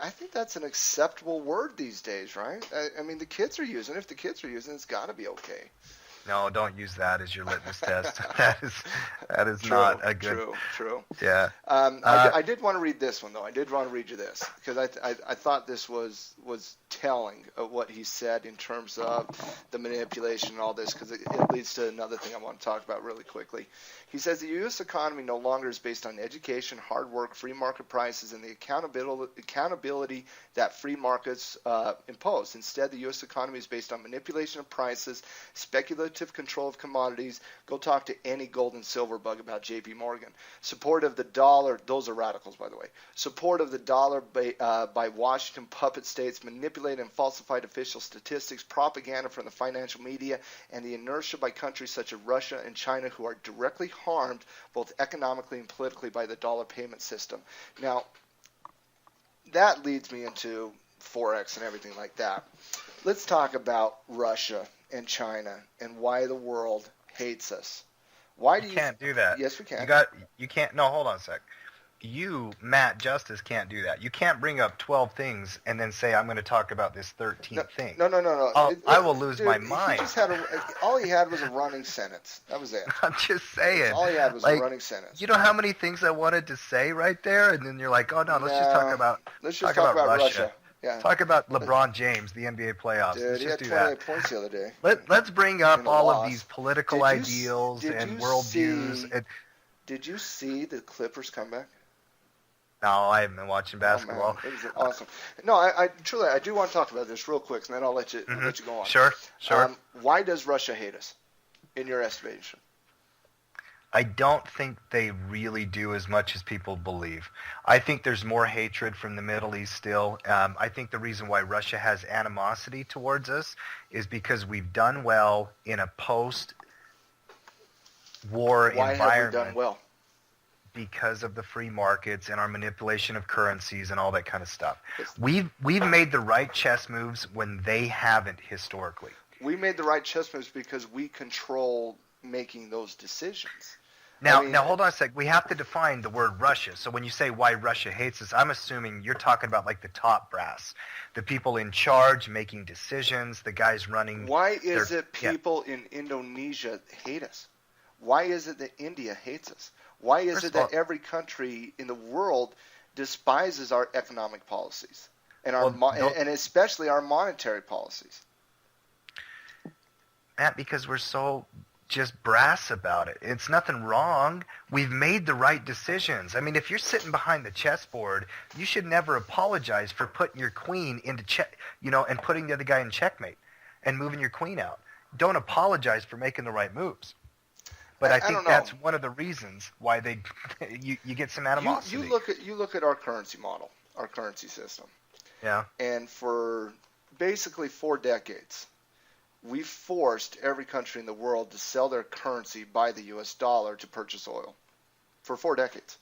I think that's an acceptable word these days, right? I mean, the kids are using it. If the kids are using it, it's got to be okay. No, don't use that as your litmus test. That is True, not a good. True. Yeah. I did want to read this one though. I did want to read you this because I thought this was telling of what he said in terms of the manipulation and all this, because it leads to another thing I want to talk about really quickly. He says the U.S. economy no longer is based on education, hard work, free market prices, and the accountability that free markets impose. Instead, the U.S. economy is based on manipulation of prices, speculative control of commodities. Go talk to any gold and silver bug about J.P. Morgan. Support of the dollar, those are radicals, by the way. Support of the dollar by Washington puppet states, manipulated and falsified official statistics, propaganda from the financial media, and the inertia by countries such as Russia and China, who are directly harmed both economically and politically by the dollar payment system. Now, that leads me into Forex and everything like that. Let's talk about Russia and China and why the world hates us. Why do you can't do that? Yes, we can. You can't. No, hold on a sec. You, Matt Justice, can't do that. You can't bring up 12 things and then say, I'm going to talk about this 13th thing. No. I will lose my mind. He just all he had was a running sentence. That was it. I'm just saying. All he had was a running sentence. You know how many things I wanted to say right there? And then you're like, oh, no, let's just talk about Russia. Yeah. Talk about LeBron James, the NBA playoffs. Dude, he had 28 points the other day. Let's bring up all of these political ideals and worldviews. Did you see the Clippers comeback? No, I haven't been watching basketball. It was awesome. No, I truly do want to talk about this real quick, and then I'll let you go on. Sure. Why does Russia hate us, in your estimation? I don't think they really do as much as people believe. I think there's more hatred from the Middle East still. I think the reason why Russia has animosity towards us is because we've done well in a post-war environment. Why have we done well? Because of the free markets and our manipulation of currencies and all that kind of stuff. We've made the right chess moves when they haven't historically. We made the right chess moves because we control making those decisions. Now hold on a sec. We have to define the word Russia. So when you say why Russia hates us, I'm assuming you're talking about like the top brass, the people in charge making decisions, the guys running. Why is it people in Indonesia hate us? Why is it that India hates us? Why is it that every country in the world despises our economic policies and and especially our monetary policies? Matt, because we're so just brass about it. It's nothing wrong. We've made the right decisions. I mean, if you're sitting behind the chessboard, you should never apologize for putting your queen into check, and putting the other guy in checkmate and moving your queen out. Don't apologize for making the right moves. But I think that's one of the reasons why you get some animosity. You look at our currency model, our currency system. Yeah. And for basically 4 decades, we forced every country in the world to sell their currency by the U.S. dollar to purchase oil. For 4 decades,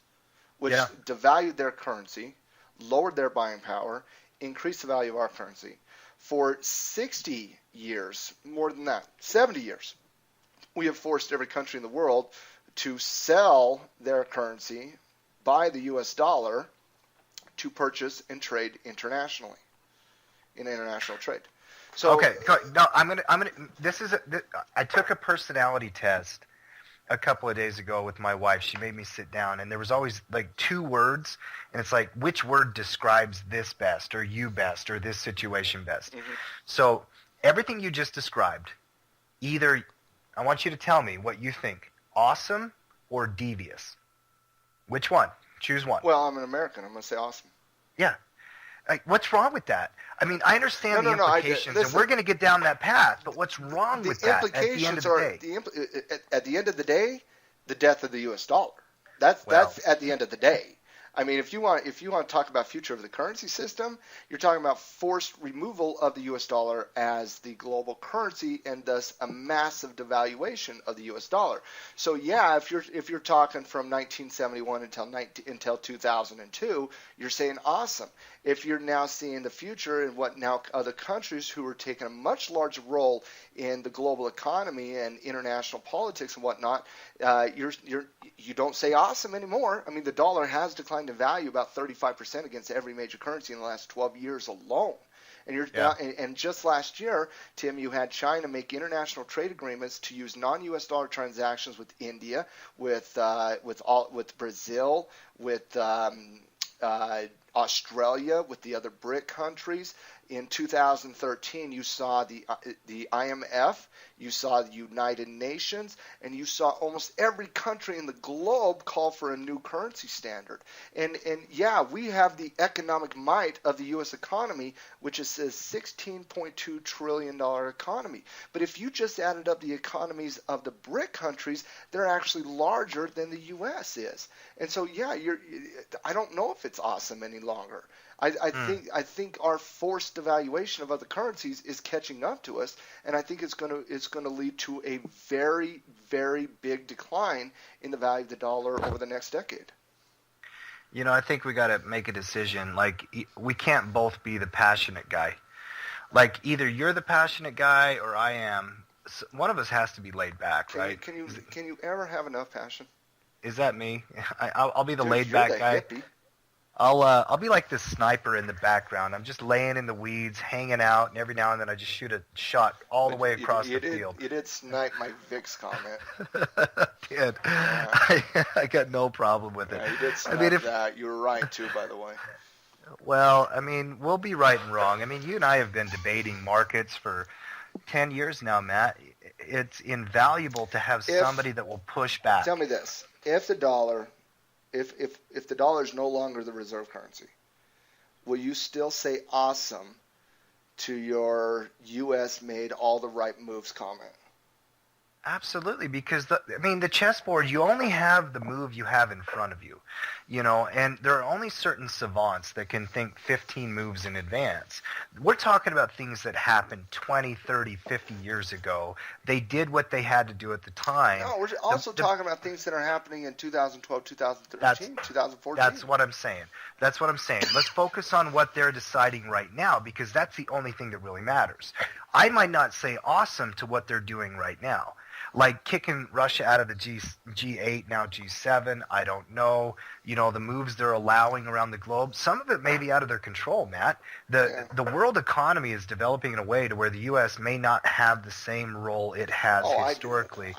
which devalued their currency, lowered their buying power, increased the value of our currency. For 60 years, more than that, 70 years, we have forced every country in the world to sell their currency by the U.S. dollar to purchase and trade internationally, in international trade. So okay, no, I'm gonna. I took a personality test a couple of days ago with my wife. She made me sit down, and there was always like 2 words, and it's like, which word describes this best, or you best, or this situation best. Mm-hmm. So everything you just described, either. I want you to tell me what you think, awesome or devious. Which one? Choose one. Well, I'm an American. I'm going to say awesome. Yeah. Like, what's wrong with that? I mean, I understand the implications, and we're going to get down that path, but what's wrong with that at the end of the day? At the end of the day, the death of the U.S. dollar. That's at the end of the day. I mean, if you want to talk about future of the currency system, you're talking about forced removal of the U.S. dollar as the global currency, and thus a massive devaluation of the U.S. dollar. So yeah, if you're talking from 1971 until 2002, you're saying awesome. If you're now seeing the future and what now other countries who are taking a much larger role in the global economy and international politics and whatnot, you don't say awesome anymore. I mean, the dollar has declined in value about 35% against every major currency in the last 12 years alone. And you're Yeah. and just last year, Tim, you had China make international trade agreements to use non-U.S. dollar transactions with India, with Brazil, with Australia, with the other BRIC countries. In 2013, you saw the IMF, you saw the United Nations, and you saw almost every country in the globe call for a new currency standard. And yeah, we have the economic might of the U.S. economy, which is a $16.2 trillion economy. But if you just added up the economies of the BRIC countries, they're actually larger than the U.S. is. And so, yeah, I don't know if it's awesome any longer. I think our forced devaluation of other currencies is catching up to us, and I think it's going to lead to a very, very big decline in the value of the dollar over the next decade. You know, I think we got to make a decision. Like, we can't both be the passionate guy. Like, either you're the passionate guy or I am. One of us has to be laid back, right? Can you ever have enough passion? Is that me? I'll be the Dude, laid back you're the guy. hippie. I'll be like this sniper in the background. I'm just laying in the weeds, hanging out, and every now and then I just shoot a shot all the way across the field. You did snipe my VIX comment. Did. I got no problem with it. Yeah, you did snipe that. You were right too, by the way. Well, I mean, we'll be right and wrong. I mean, you and I have been debating markets for 10 years now, Matt. It's invaluable to have somebody that will push back. Tell me this: if the dollar is no longer the reserve currency, will you still say awesome to your U.S. made all the right moves comment? Absolutely, because the chessboard, you only have the move you have in front of you, and there are only certain savants that can think 15 moves in advance. We're talking about things that happened 20, 30, 50 years ago. They did what they had to do at the time. No, we're also talking about things that are happening in 2012, 2013, 2014. That's what I'm saying. Let's focus on what they're deciding right now, because that's the only thing that really matters. I might not say awesome to what they're doing right now. Like kicking Russia out of the G8, now G7, I don't know. The moves they're allowing around the globe, some of it may be out of their control, Matt. The world economy is developing in a way to where the U.S. may not have the same role it has historically.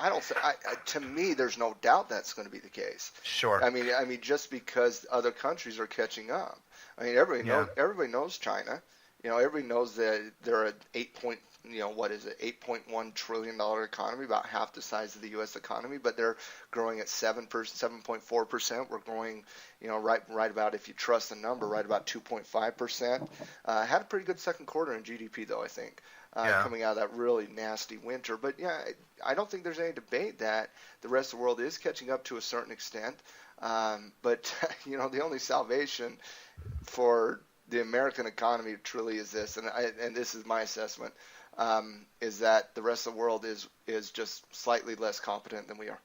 To me, there's no doubt that's going to be the case. Sure. I mean, just because other countries are catching up. I mean, everybody knows China. Everybody knows that they're an $8.1 trillion economy, about half the size of the U.S. economy, but they're growing at 7.4%. We're growing, right about, if you trust the number, right about 2.5%. Had a pretty good second quarter in GDP, though, I think, coming out of that really nasty winter. But, yeah, I don't think there's any debate that the rest of the world is catching up to a certain extent. But, the only salvation for the American economy truly is this, and this is my assessment, is that the rest of the world is just slightly less competent than we are.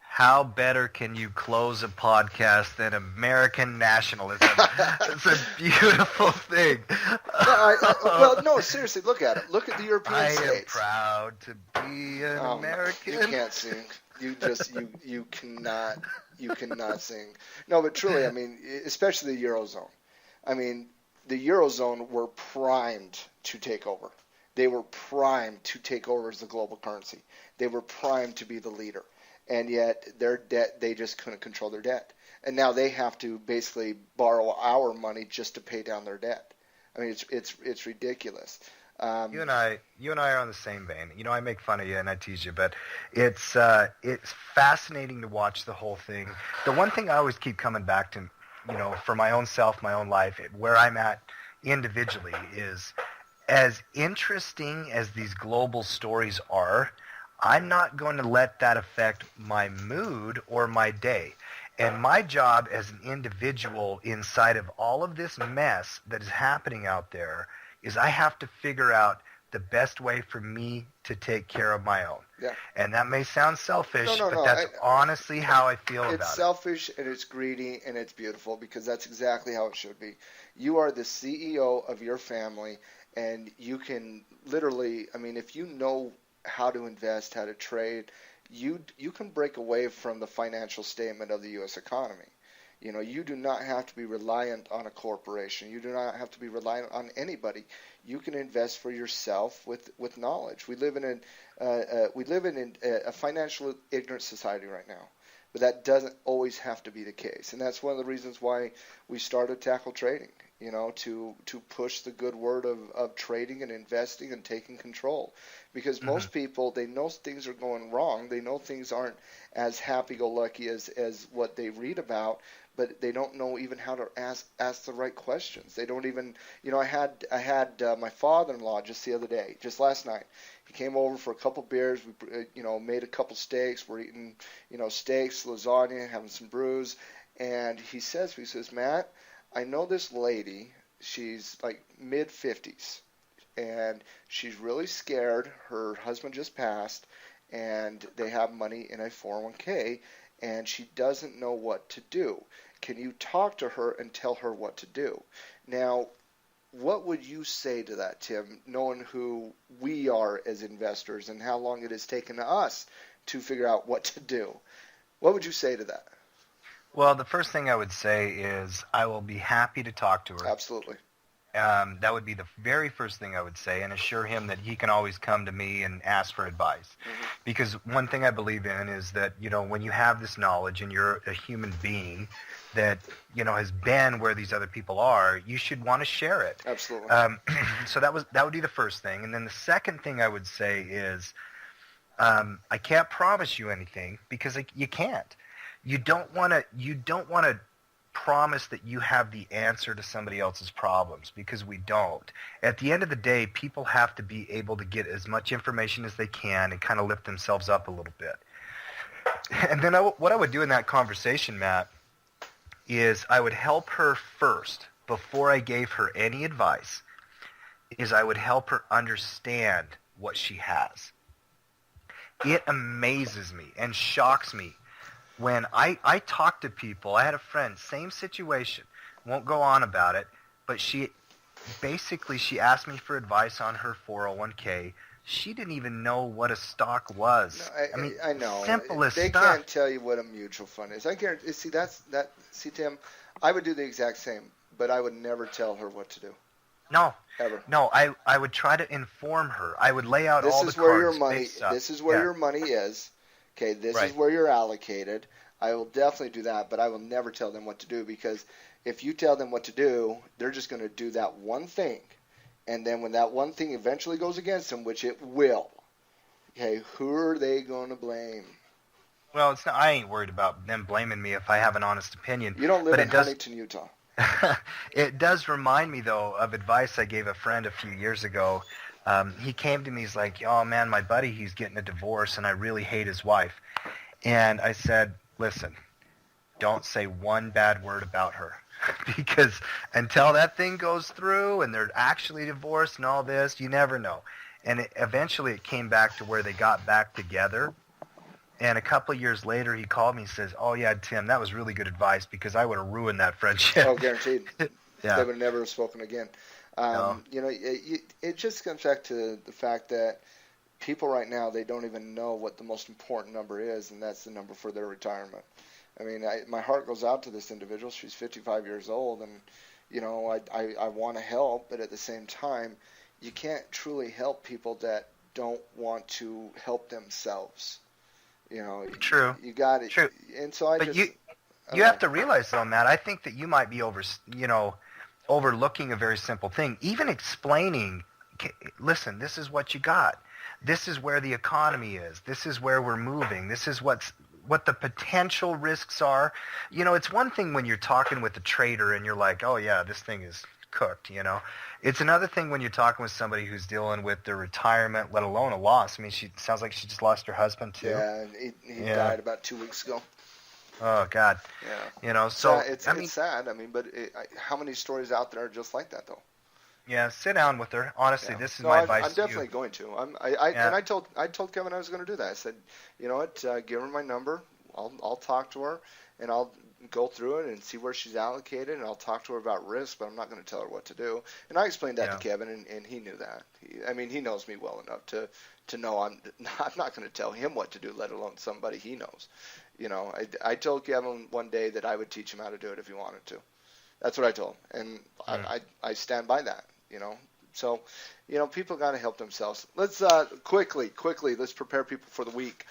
How better can you close a podcast than American nationalism? It's a beautiful thing. No, seriously, look at it. Look at the European states. I am proud to be an American. You can't sing. You cannot sing. No, but truly, I mean, especially the Eurozone. I mean, the Eurozone were primed to take over. They were primed to take over as the global currency. They were primed to be the leader. And yet their debt, they just couldn't control their debt. And now they have to basically borrow our money just to pay down their debt. I mean, it's ridiculous. You and I are on the same vein. I make fun of you and I tease you, but it's fascinating to watch the whole thing. The one thing I always keep coming back to, for my own self, my own life, where I'm at individually, is as interesting as these global stories are, I'm not going to let that affect my mood or my day. And my job as an individual inside of all of this mess that is happening out there is I have to figure out the best way for me to take care of my own. Yeah. And that may sound selfish, but that's honestly how I feel about it. It's selfish and it's greedy and it's beautiful because that's exactly how it should be. You are the CEO of your family, and you can literally, I mean, if you know how to invest, how to trade, you can break away from the financial statement of the U.S. economy. You know, you do not have to be reliant on a corporation. You do not have to be reliant on anybody. You can invest for yourself with knowledge. We live in a financial ignorant society right now, but that doesn't always have to be the case. And that's one of the reasons why we started Tackle Trading. You know, to push the good word of trading and investing and taking control, because most people, they know things are going wrong. They know things aren't as happy-go-lucky as what they read about, but they don't know even how to ask the right questions. They don't even, you know, I had my father-in-law just the other day, just last night. He came over for a couple beers. We, you know, made a couple steaks. We're eating, you know, steaks, lasagna, having some brews, and he says, Matt, I know this lady. She's like mid-50s, and she's really scared. Her husband just passed, and they have money in a 401k, and she doesn't know what to do. Can you talk to her and tell her what to do? Now, what would you say to that, Tim, knowing who we are as investors and how long it has taken us to figure out what to do? What would you say to that? Well, the first thing I would say is I will be happy to talk to her. Absolutely. That would be the very first thing I would say, and assure him that he can always come to me and ask for advice. Because one thing I believe in is that, you know, when you have this knowledge and you're a human being that, you know, has been where these other people are, you should want to share it. Absolutely. So that would be the first thing. And then the second thing I would say is I can't promise you anything because you can't. You don't want to promise that you have the answer to somebody else's problems, because we don't. At the end of the day, people have to be able to get as much information as they can and kind of lift themselves up a little bit. And then what I would do in that conversation, Matt, is I would help her first before I gave her any advice, is I would help her understand what she has. It amazes me and shocks me when I talk to people. I had a friend, same situation, won't go on about it, but she asked me for advice on her 401k. She didn't even know what a stock was. No, I know. Simplest they stuff. They can't tell you what a mutual fund is. I guarantee. See, Tim, I would do the exact same, but I would never tell her what to do. No. Ever. No, I would try to inform her. I would lay out all the cards. This is where your money is. Okay, this is where you're allocated. I will definitely do that, but I will never tell them what to do, because if you tell them what to do, they're just going to do that one thing. And then when that one thing eventually goes against them, which it will, okay, who are they going to blame? Well, I ain't worried about them blaming me if I have an honest opinion. You don't live in Huntington, Utah. It does remind me, though, of advice I gave a friend a few years ago. He came to me, he's like, oh, man, my buddy, he's getting a divorce, and I really hate his wife. And I said, listen, don't say one bad word about her, because until that thing goes through and they're actually divorced and all this, you never know. And eventually it came back to where they got back together. And a couple of years later, he called me and says, oh, yeah, Tim, that was really good advice, because I would have ruined that friendship. Oh, guaranteed. Yeah. They would never have spoken again. No. You know, it just comes back to the fact that people right now, they don't even know what the most important number is, and that's the number for their retirement. I mean, my heart goes out to this individual. She's 55 years old, and, you know, I want to help, but at the same time, you can't truly help people that don't want to help themselves. You know, True. You got it. True. And so you have to realize, though, Matt, I think that you might be overlooking a very simple thing. Even explaining, listen, this is what you got. This is where the economy is. This is where we're moving. This is what the potential risks are. You know, it's one thing when you're talking with a trader and you're like, oh, yeah, this thing is cooked, you know. It's another thing when you're talking with somebody who's dealing with their retirement, let alone a loss. I mean, she sounds like she just lost her husband, too. Yeah, he died about 2 weeks ago. Oh, God. Yeah. You know, so... It's sad, I mean, but how many stories out there are just like that, though? Yeah, sit down with her. Honestly, this is my advice. I'm definitely going to. And I told Kevin I was going to do that. I said, you know what? Give her my number. I'll talk to her, and I'll go through it and see where she's allocated, and I'll talk to her about risk. But I'm not going to tell her what to do. And I explained that to Kevin, and he knew that. He knows me well enough to know I'm not going to tell him what to do, let alone somebody he knows. I told Kevin one day that I would teach him how to do it if he wanted to. That's what I told him, and I stand by that. So, people got to help themselves. Let's quickly, let's prepare people for the week.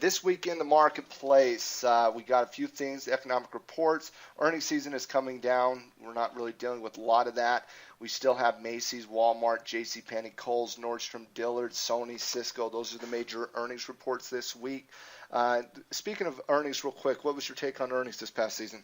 This week in the marketplace, we got a few things. Economic reports. Earnings season is coming down. We're not really dealing with a lot of that. We still have Macy's, Walmart, JCPenney, Kohl's, Nordstrom, Dillard's, Sony, Cisco. Those are the major earnings reports this week. Speaking of earnings real quick, what was your take on earnings this past season?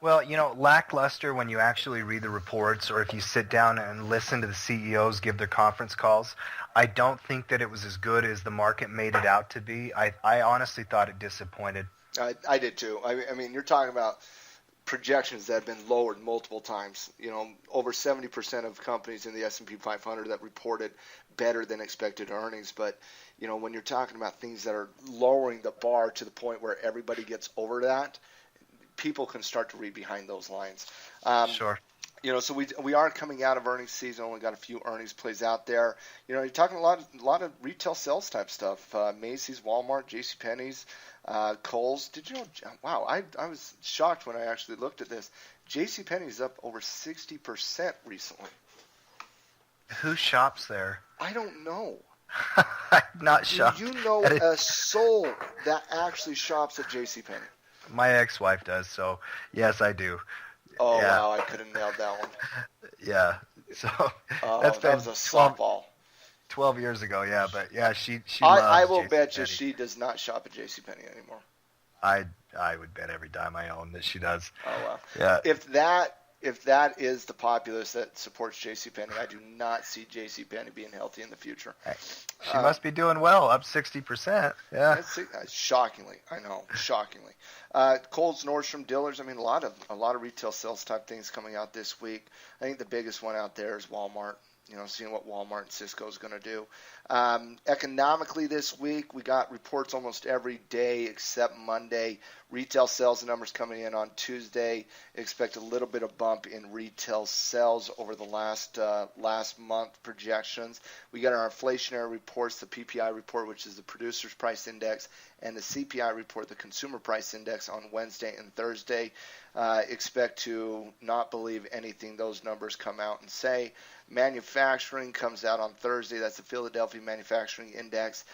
Well, lackluster when you actually read the reports or if you sit down and listen to the CEOs give their conference calls. I don't think that it was as good as the market made it out to be. I honestly thought it disappointed. I did too. You're talking about projections that have been lowered multiple times. Over 70% of companies in the S&P 500 that reported better than expected earnings. But, when you're talking about things that are lowering the bar to the point where everybody gets over that, people can start to read behind those lines. Sure. So we are coming out of earnings season. Only got a few earnings plays out there. You're talking a lot of retail sales type stuff. Macy's, Walmart, JCPenney's, Kohl's. Did you know? Wow, I was shocked when I actually looked at this. JCPenney's up over 60% recently. Who shops there? I don't know. I'm not shocked. Do you know a soul that actually shops at JCPenney? My ex-wife does, so yes, I do. Oh, yeah. Wow, I could have nailed that one. Yeah, so that was a softball. 12 years ago, yeah, but yeah, she I loves will JCPenney. bet you she does not shop at JCPenney anymore. I would bet every dime I own that she does. Oh, wow. Yeah. If that is the populace that supports JCPenney, I do not see JCPenney being healthy in the future. She must be doing well, up 60%. Yeah. Shockingly, I know, shockingly. Kohl's, Nordstrom, Dillard's. A lot of retail sales type things coming out this week. I think the biggest one out there is Walmart. Seeing what Walmart and Cisco is going to do. Economically this week, we got reports almost every day except Monday. Retail sales numbers coming in on Tuesday. Expect a little bit of bump in retail sales over the last month projections. We got our inflationary reports, the PPI report, which is the Producers Price Index, and the CPI report, the Consumer Price Index, on Wednesday and Thursday. Expect to not believe anything those numbers come out and say. Manufacturing comes out on Thursday. That's the Philadelphia Manufacturing Index.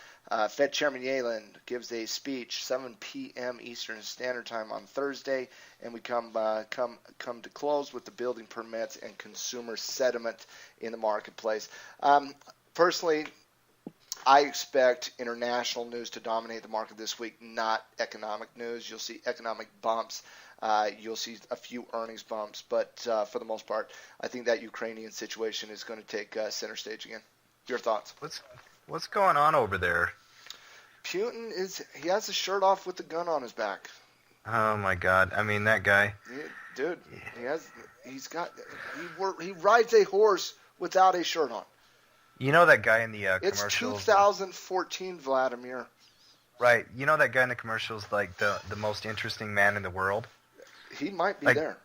Fed Chairman Yellen gives a speech 7 p.m. Eastern Standard Time on Thursday, and we come to close with the building permits and consumer sentiment in the marketplace. Personally, I expect international news to dominate the market this week, not economic news. You'll see economic bumps. You'll see a few earnings bumps, but for the most part, I think that Ukrainian situation is going to take center stage again. Your thoughts? What's going on over there? Putin he has a shirt off with the gun on his back. Oh my God! That guy, dude, he rides a horse without a shirt on. You know that guy in the commercials? It's 2014, Vladimir. Right. You know that guy in the commercials, like the most interesting man in the world? He might be there.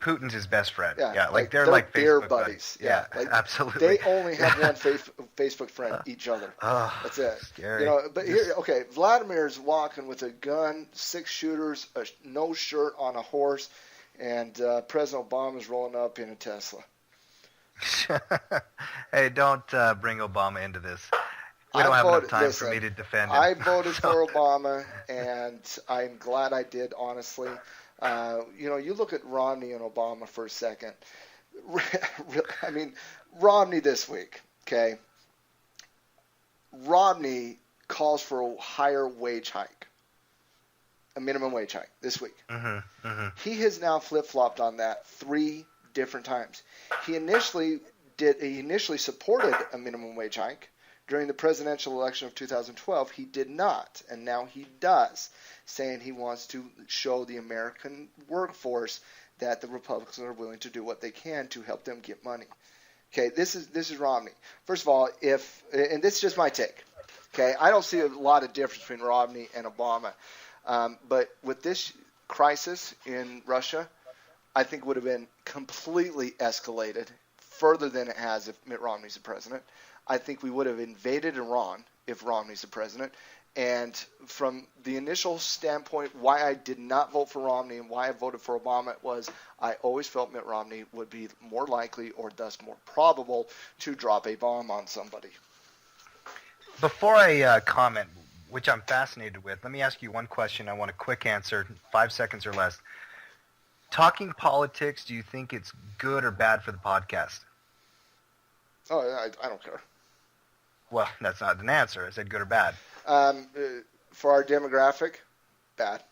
Putin's his best friend. Yeah, they're like beer Facebook buddies. Yeah, absolutely. They only have one Facebook friend, each other. That's it. Scary. But here, okay, Vladimir's walking with a gun, 6 shooters, no shirt on a horse, and President Obama's rolling up in a Tesla. Hey, don't bring Obama into this. We don't have enough time for me to defend him. I voted for Obama, and I'm glad I did, honestly. You look at Romney and Obama for a second. Romney this week, okay? Romney calls for a higher wage hike, a minimum wage hike this week. He has now flip-flopped on that 3 different times. He initially supported a minimum wage hike. During the presidential election of 2012, he did not, and now he does, saying he wants to show the American workforce that the Republicans are willing to do what they can to help them get money. Okay, this is Romney. First of all, and this is just my take. Okay, I don't see a lot of difference between Romney and Obama, but with this crisis in Russia, I think would have been completely escalated further than it has if Mitt Romney's the president. I think we would have invaded Iran if Romney's the president. And from the initial standpoint, why I did not vote for Romney and why I voted for Obama was I always felt Mitt Romney would be more likely or thus more probable to drop a bomb on somebody. Before I comment, which I'm fascinated with, let me ask you one question. I want a quick answer, 5 seconds or less. Talking politics, do you think it's good or bad for the podcast? Oh, I don't care. Well, that's not an answer. I said good or bad. For our demographic, bad.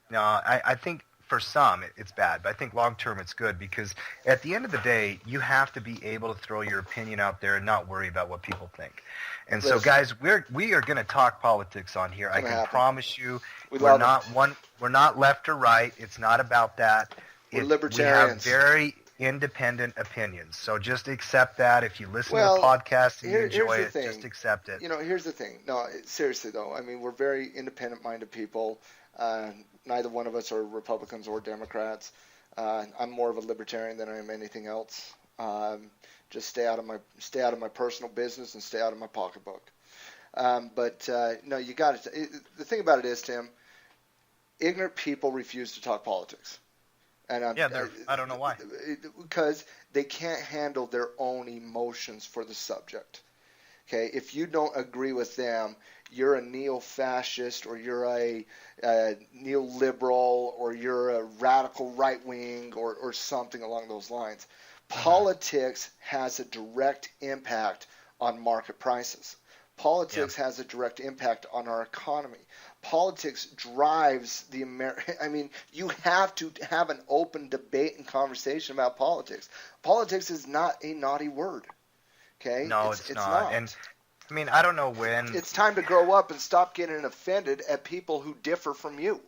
No, I think for some it's bad, but I think long term it's good because at the end of the day, you have to be able to throw your opinion out there and not worry about what people think. And so, guys, we are going to talk politics on here. I can promise you, we're not left or right. It's not about that. We're libertarians. We have very independent opinions. So just accept that. If you listen to the podcast and you enjoy it, just accept it. Here's the thing. No, seriously though. I mean, we're very independent-minded people. Neither one of us are Republicans or Democrats. I'm more of a libertarian than I am anything else. Just stay out of my personal business and stay out of my pocketbook. No, you got it. The thing about it is, Tim, ignorant people refuse to talk politics. And I don't know why. Because they can't handle their own emotions for the subject. Okay, if you don't agree with them, you're a neo-fascist or you're a neoliberal or you're a radical right-wing or something along those lines. Politics has a direct impact on market prices. Politics has a direct impact on our economy. Politics drives the I mean, you have to have an open debate and conversation about politics. Politics is not a naughty word. Okay? No, it's not. And I mean, I don't know when. It's time to grow up and stop getting offended at people who differ from you.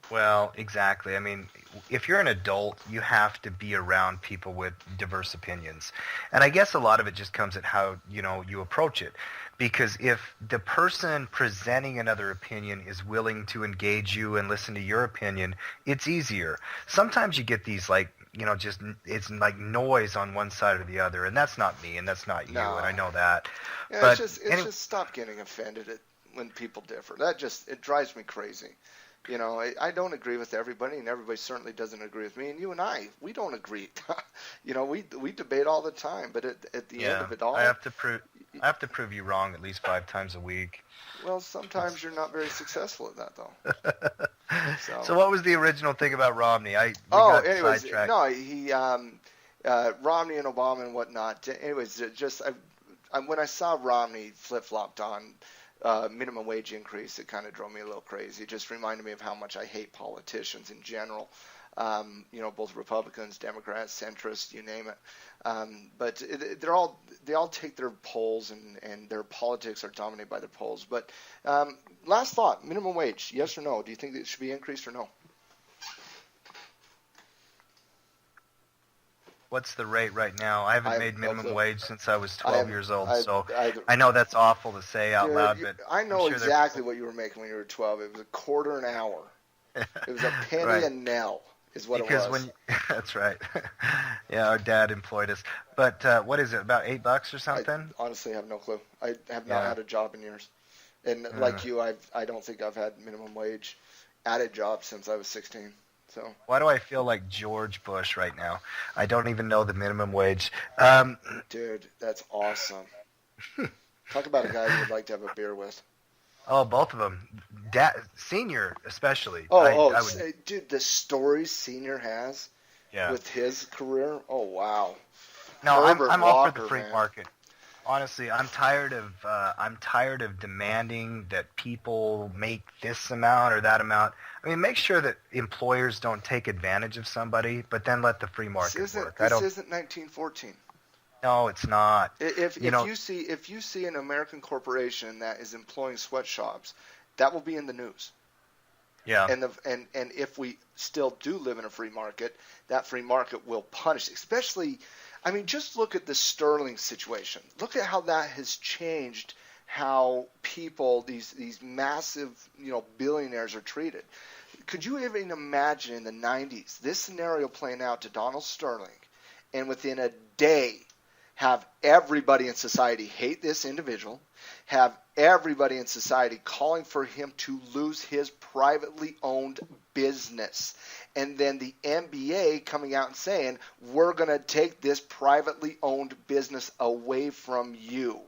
Well, exactly. I mean, if you're an adult, you have to be around people with diverse opinions. And I guess a lot of it just comes at how, you approach it. Because if the person presenting another opinion is willing to engage you and listen to your opinion, it's easier. Sometimes you get these it's like noise on one side or the other, and that's not me and that's not you, and I know that. Yeah, but it's just stop getting offended when people differ. It drives me crazy. I don't agree with everybody, and everybody certainly doesn't agree with me. And you and we don't agree. We debate all the time, but at the end of it all, I have to prove you wrong at least 5 times a week. Well, sometimes you're not very successful at that, though. So what was the original thing about Romney? Anyways, no, he Romney and Obama and whatnot. Anyways, when I saw Romney flip-flopped on minimum wage increase, it kind of drove me a little crazy. It just reminded me of how much I hate politicians in general. Both Republicans, Democrats, centrists, you name it. But they all take their polls and their politics are dominated by their polls. But last thought, minimum wage, yes or no? Do you think it should be increased or no? What's the rate right now? I haven't made minimum wage since I was 12 years old, so I know that's awful to say out loud. But I know exactly what you were making when you were 12. It was $0.25 an hour. It was a penny a nail. Is what because it was. That's right. Yeah, our dad employed us. But what is it, about $8 or something? I honestly have no clue. I have not had a job in years. And like you, I don't think I've had minimum wage at a job since I was 16. So why do I feel like George Bush right now? I don't even know the minimum wage. Dude, that's awesome. Talk about a guy you would like to have a beer with. Oh, both of them. Senior, especially. Dude, the stories Senior has with his career. Oh, wow. No, I'm all for the free market. Honestly, I'm tired of demanding that people make this amount or that amount. I mean, make sure that employers don't take advantage of somebody, but then let the free market work. This isn't 1914. No, it's not. If you see an American corporation that is employing sweatshops, that will be in the news. Yeah. And if we still do live in a free market, that free market will punish, especially. I mean, just look at the Sterling situation. Look at how that has changed how people, these massive, billionaires are treated. Could you even imagine in the 90s this scenario playing out to Donald Sterling, and within a day have everybody in society hate this individual, have everybody in society calling for him to lose his privately owned business, and then the NBA coming out and saying, we're going to take this privately owned business away from you.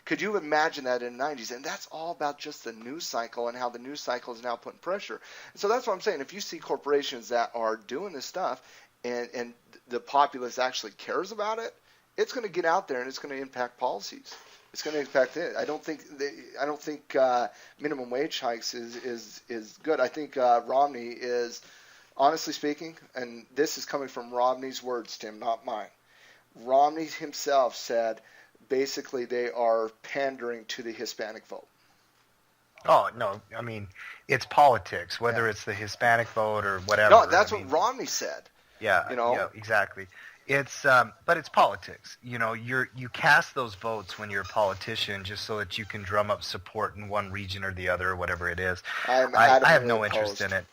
Could you imagine that in the 90s? And that's all about just the news cycle and how the news cycle is now putting pressure. And so that's what I'm saying. If you see corporations that are doing this stuff and the populace actually cares about it, it's going to get out there and it's going to impact policies. It's going to impact it. I don't think minimum wage hikes is good. I think Romney is, honestly speaking, and this is coming from Romney's words, Tim, not mine. Romney himself said basically they are pandering to the Hispanic vote. Oh, no, I mean, it's politics, whether it's the Hispanic vote or whatever. No, that's what Romney said. Yeah, yeah, exactly. It's but it's politics. You know, you cast those votes when you're a politician just so that you can drum up support in one region or the other or whatever it is. I have no interest in it.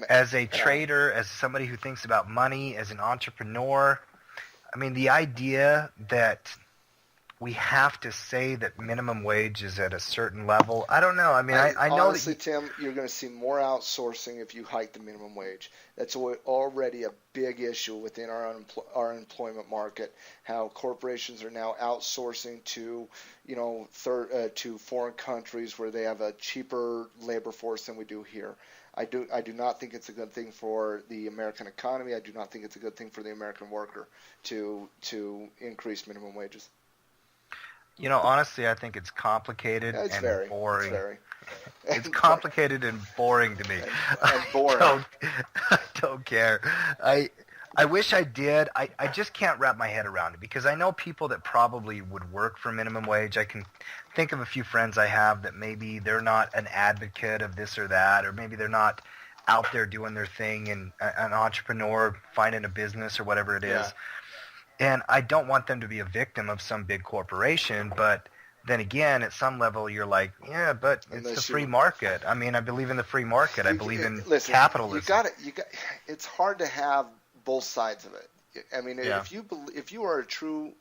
As a trader, as somebody who thinks about money, as an entrepreneur, I mean, the idea that we have to say that minimum wage is at a certain level, I don't know. I mean, I know honestly, Tim, you're going to see more outsourcing if you hike the minimum wage. That's already a big issue within our employment market. How corporations are now outsourcing to, to foreign countries where they have a cheaper labor force than we do here. I do not think it's a good thing for the American economy. I do not think it's a good thing for the American worker to increase minimum wages. Honestly, I think it's complicated and boring. It's complicated and boring to me. And boring. I don't care. I wish I did. I just can't wrap my head around it because I know people that probably would work for minimum wage. I can think of a few friends I have that maybe they're not an advocate of this or that, or maybe they're not out there doing their thing and an entrepreneur finding a business or whatever it is. And I don't want them to be a victim of some big corporation, but then again, at some level, you're like, yeah, but it's the free market. I mean, I believe in the free market. I believe in capitalism. It's hard to have both sides of it. I mean, if you are a true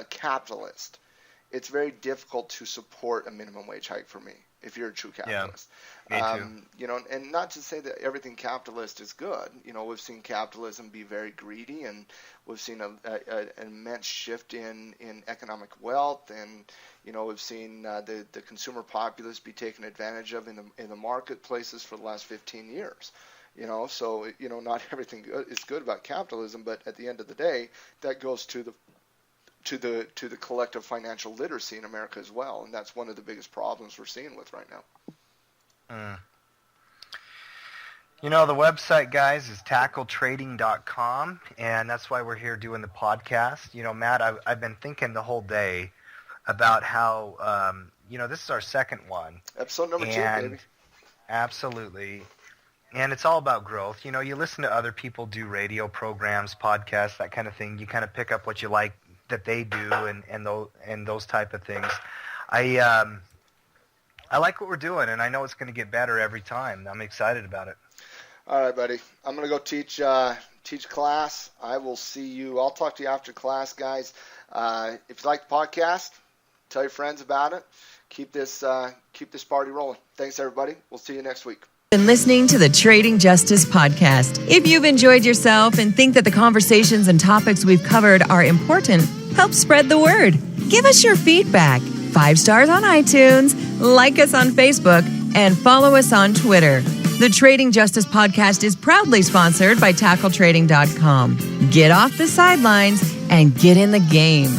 capitalist, it's very difficult to support a minimum wage hike for me. If you're a true capitalist, me too. And not to say that everything capitalist is good. We've seen capitalism be very greedy, and we've seen an immense shift in economic wealth, and we've seen the consumer populace be taken advantage of in the marketplaces for the last 15 years. So not everything is good about capitalism, but at the end of the day, that goes to the collective financial literacy in America as well, and that's one of the biggest problems we're seeing with right now. The website, guys, is tackletrading.com, and that's why we're here doing the podcast. Matt, I've been thinking the whole day about how, this is our second one. Episode number 2, baby. Absolutely. And it's all about growth. You listen to other people do radio programs, podcasts, that kind of thing. You kind of pick up what you like that they do and those type of things. I like what we're doing, and I know it's going to get better every time. I'm excited about it. All right, buddy. I'm going to go teach class. I will see you. I'll talk to you after class, guys. If you like the podcast, tell your friends about it. Keep this party rolling. Thanks, everybody. We'll see you next week. Been listening to the Trading Justice podcast. If you've enjoyed yourself and think that the conversations and topics we've covered are important, help spread the word. Give us your feedback. 5 stars on iTunes, like us on Facebook, and follow us on Twitter. The Trading Justice podcast is proudly sponsored by TackleTrading.com. Get off the sidelines and get in the game.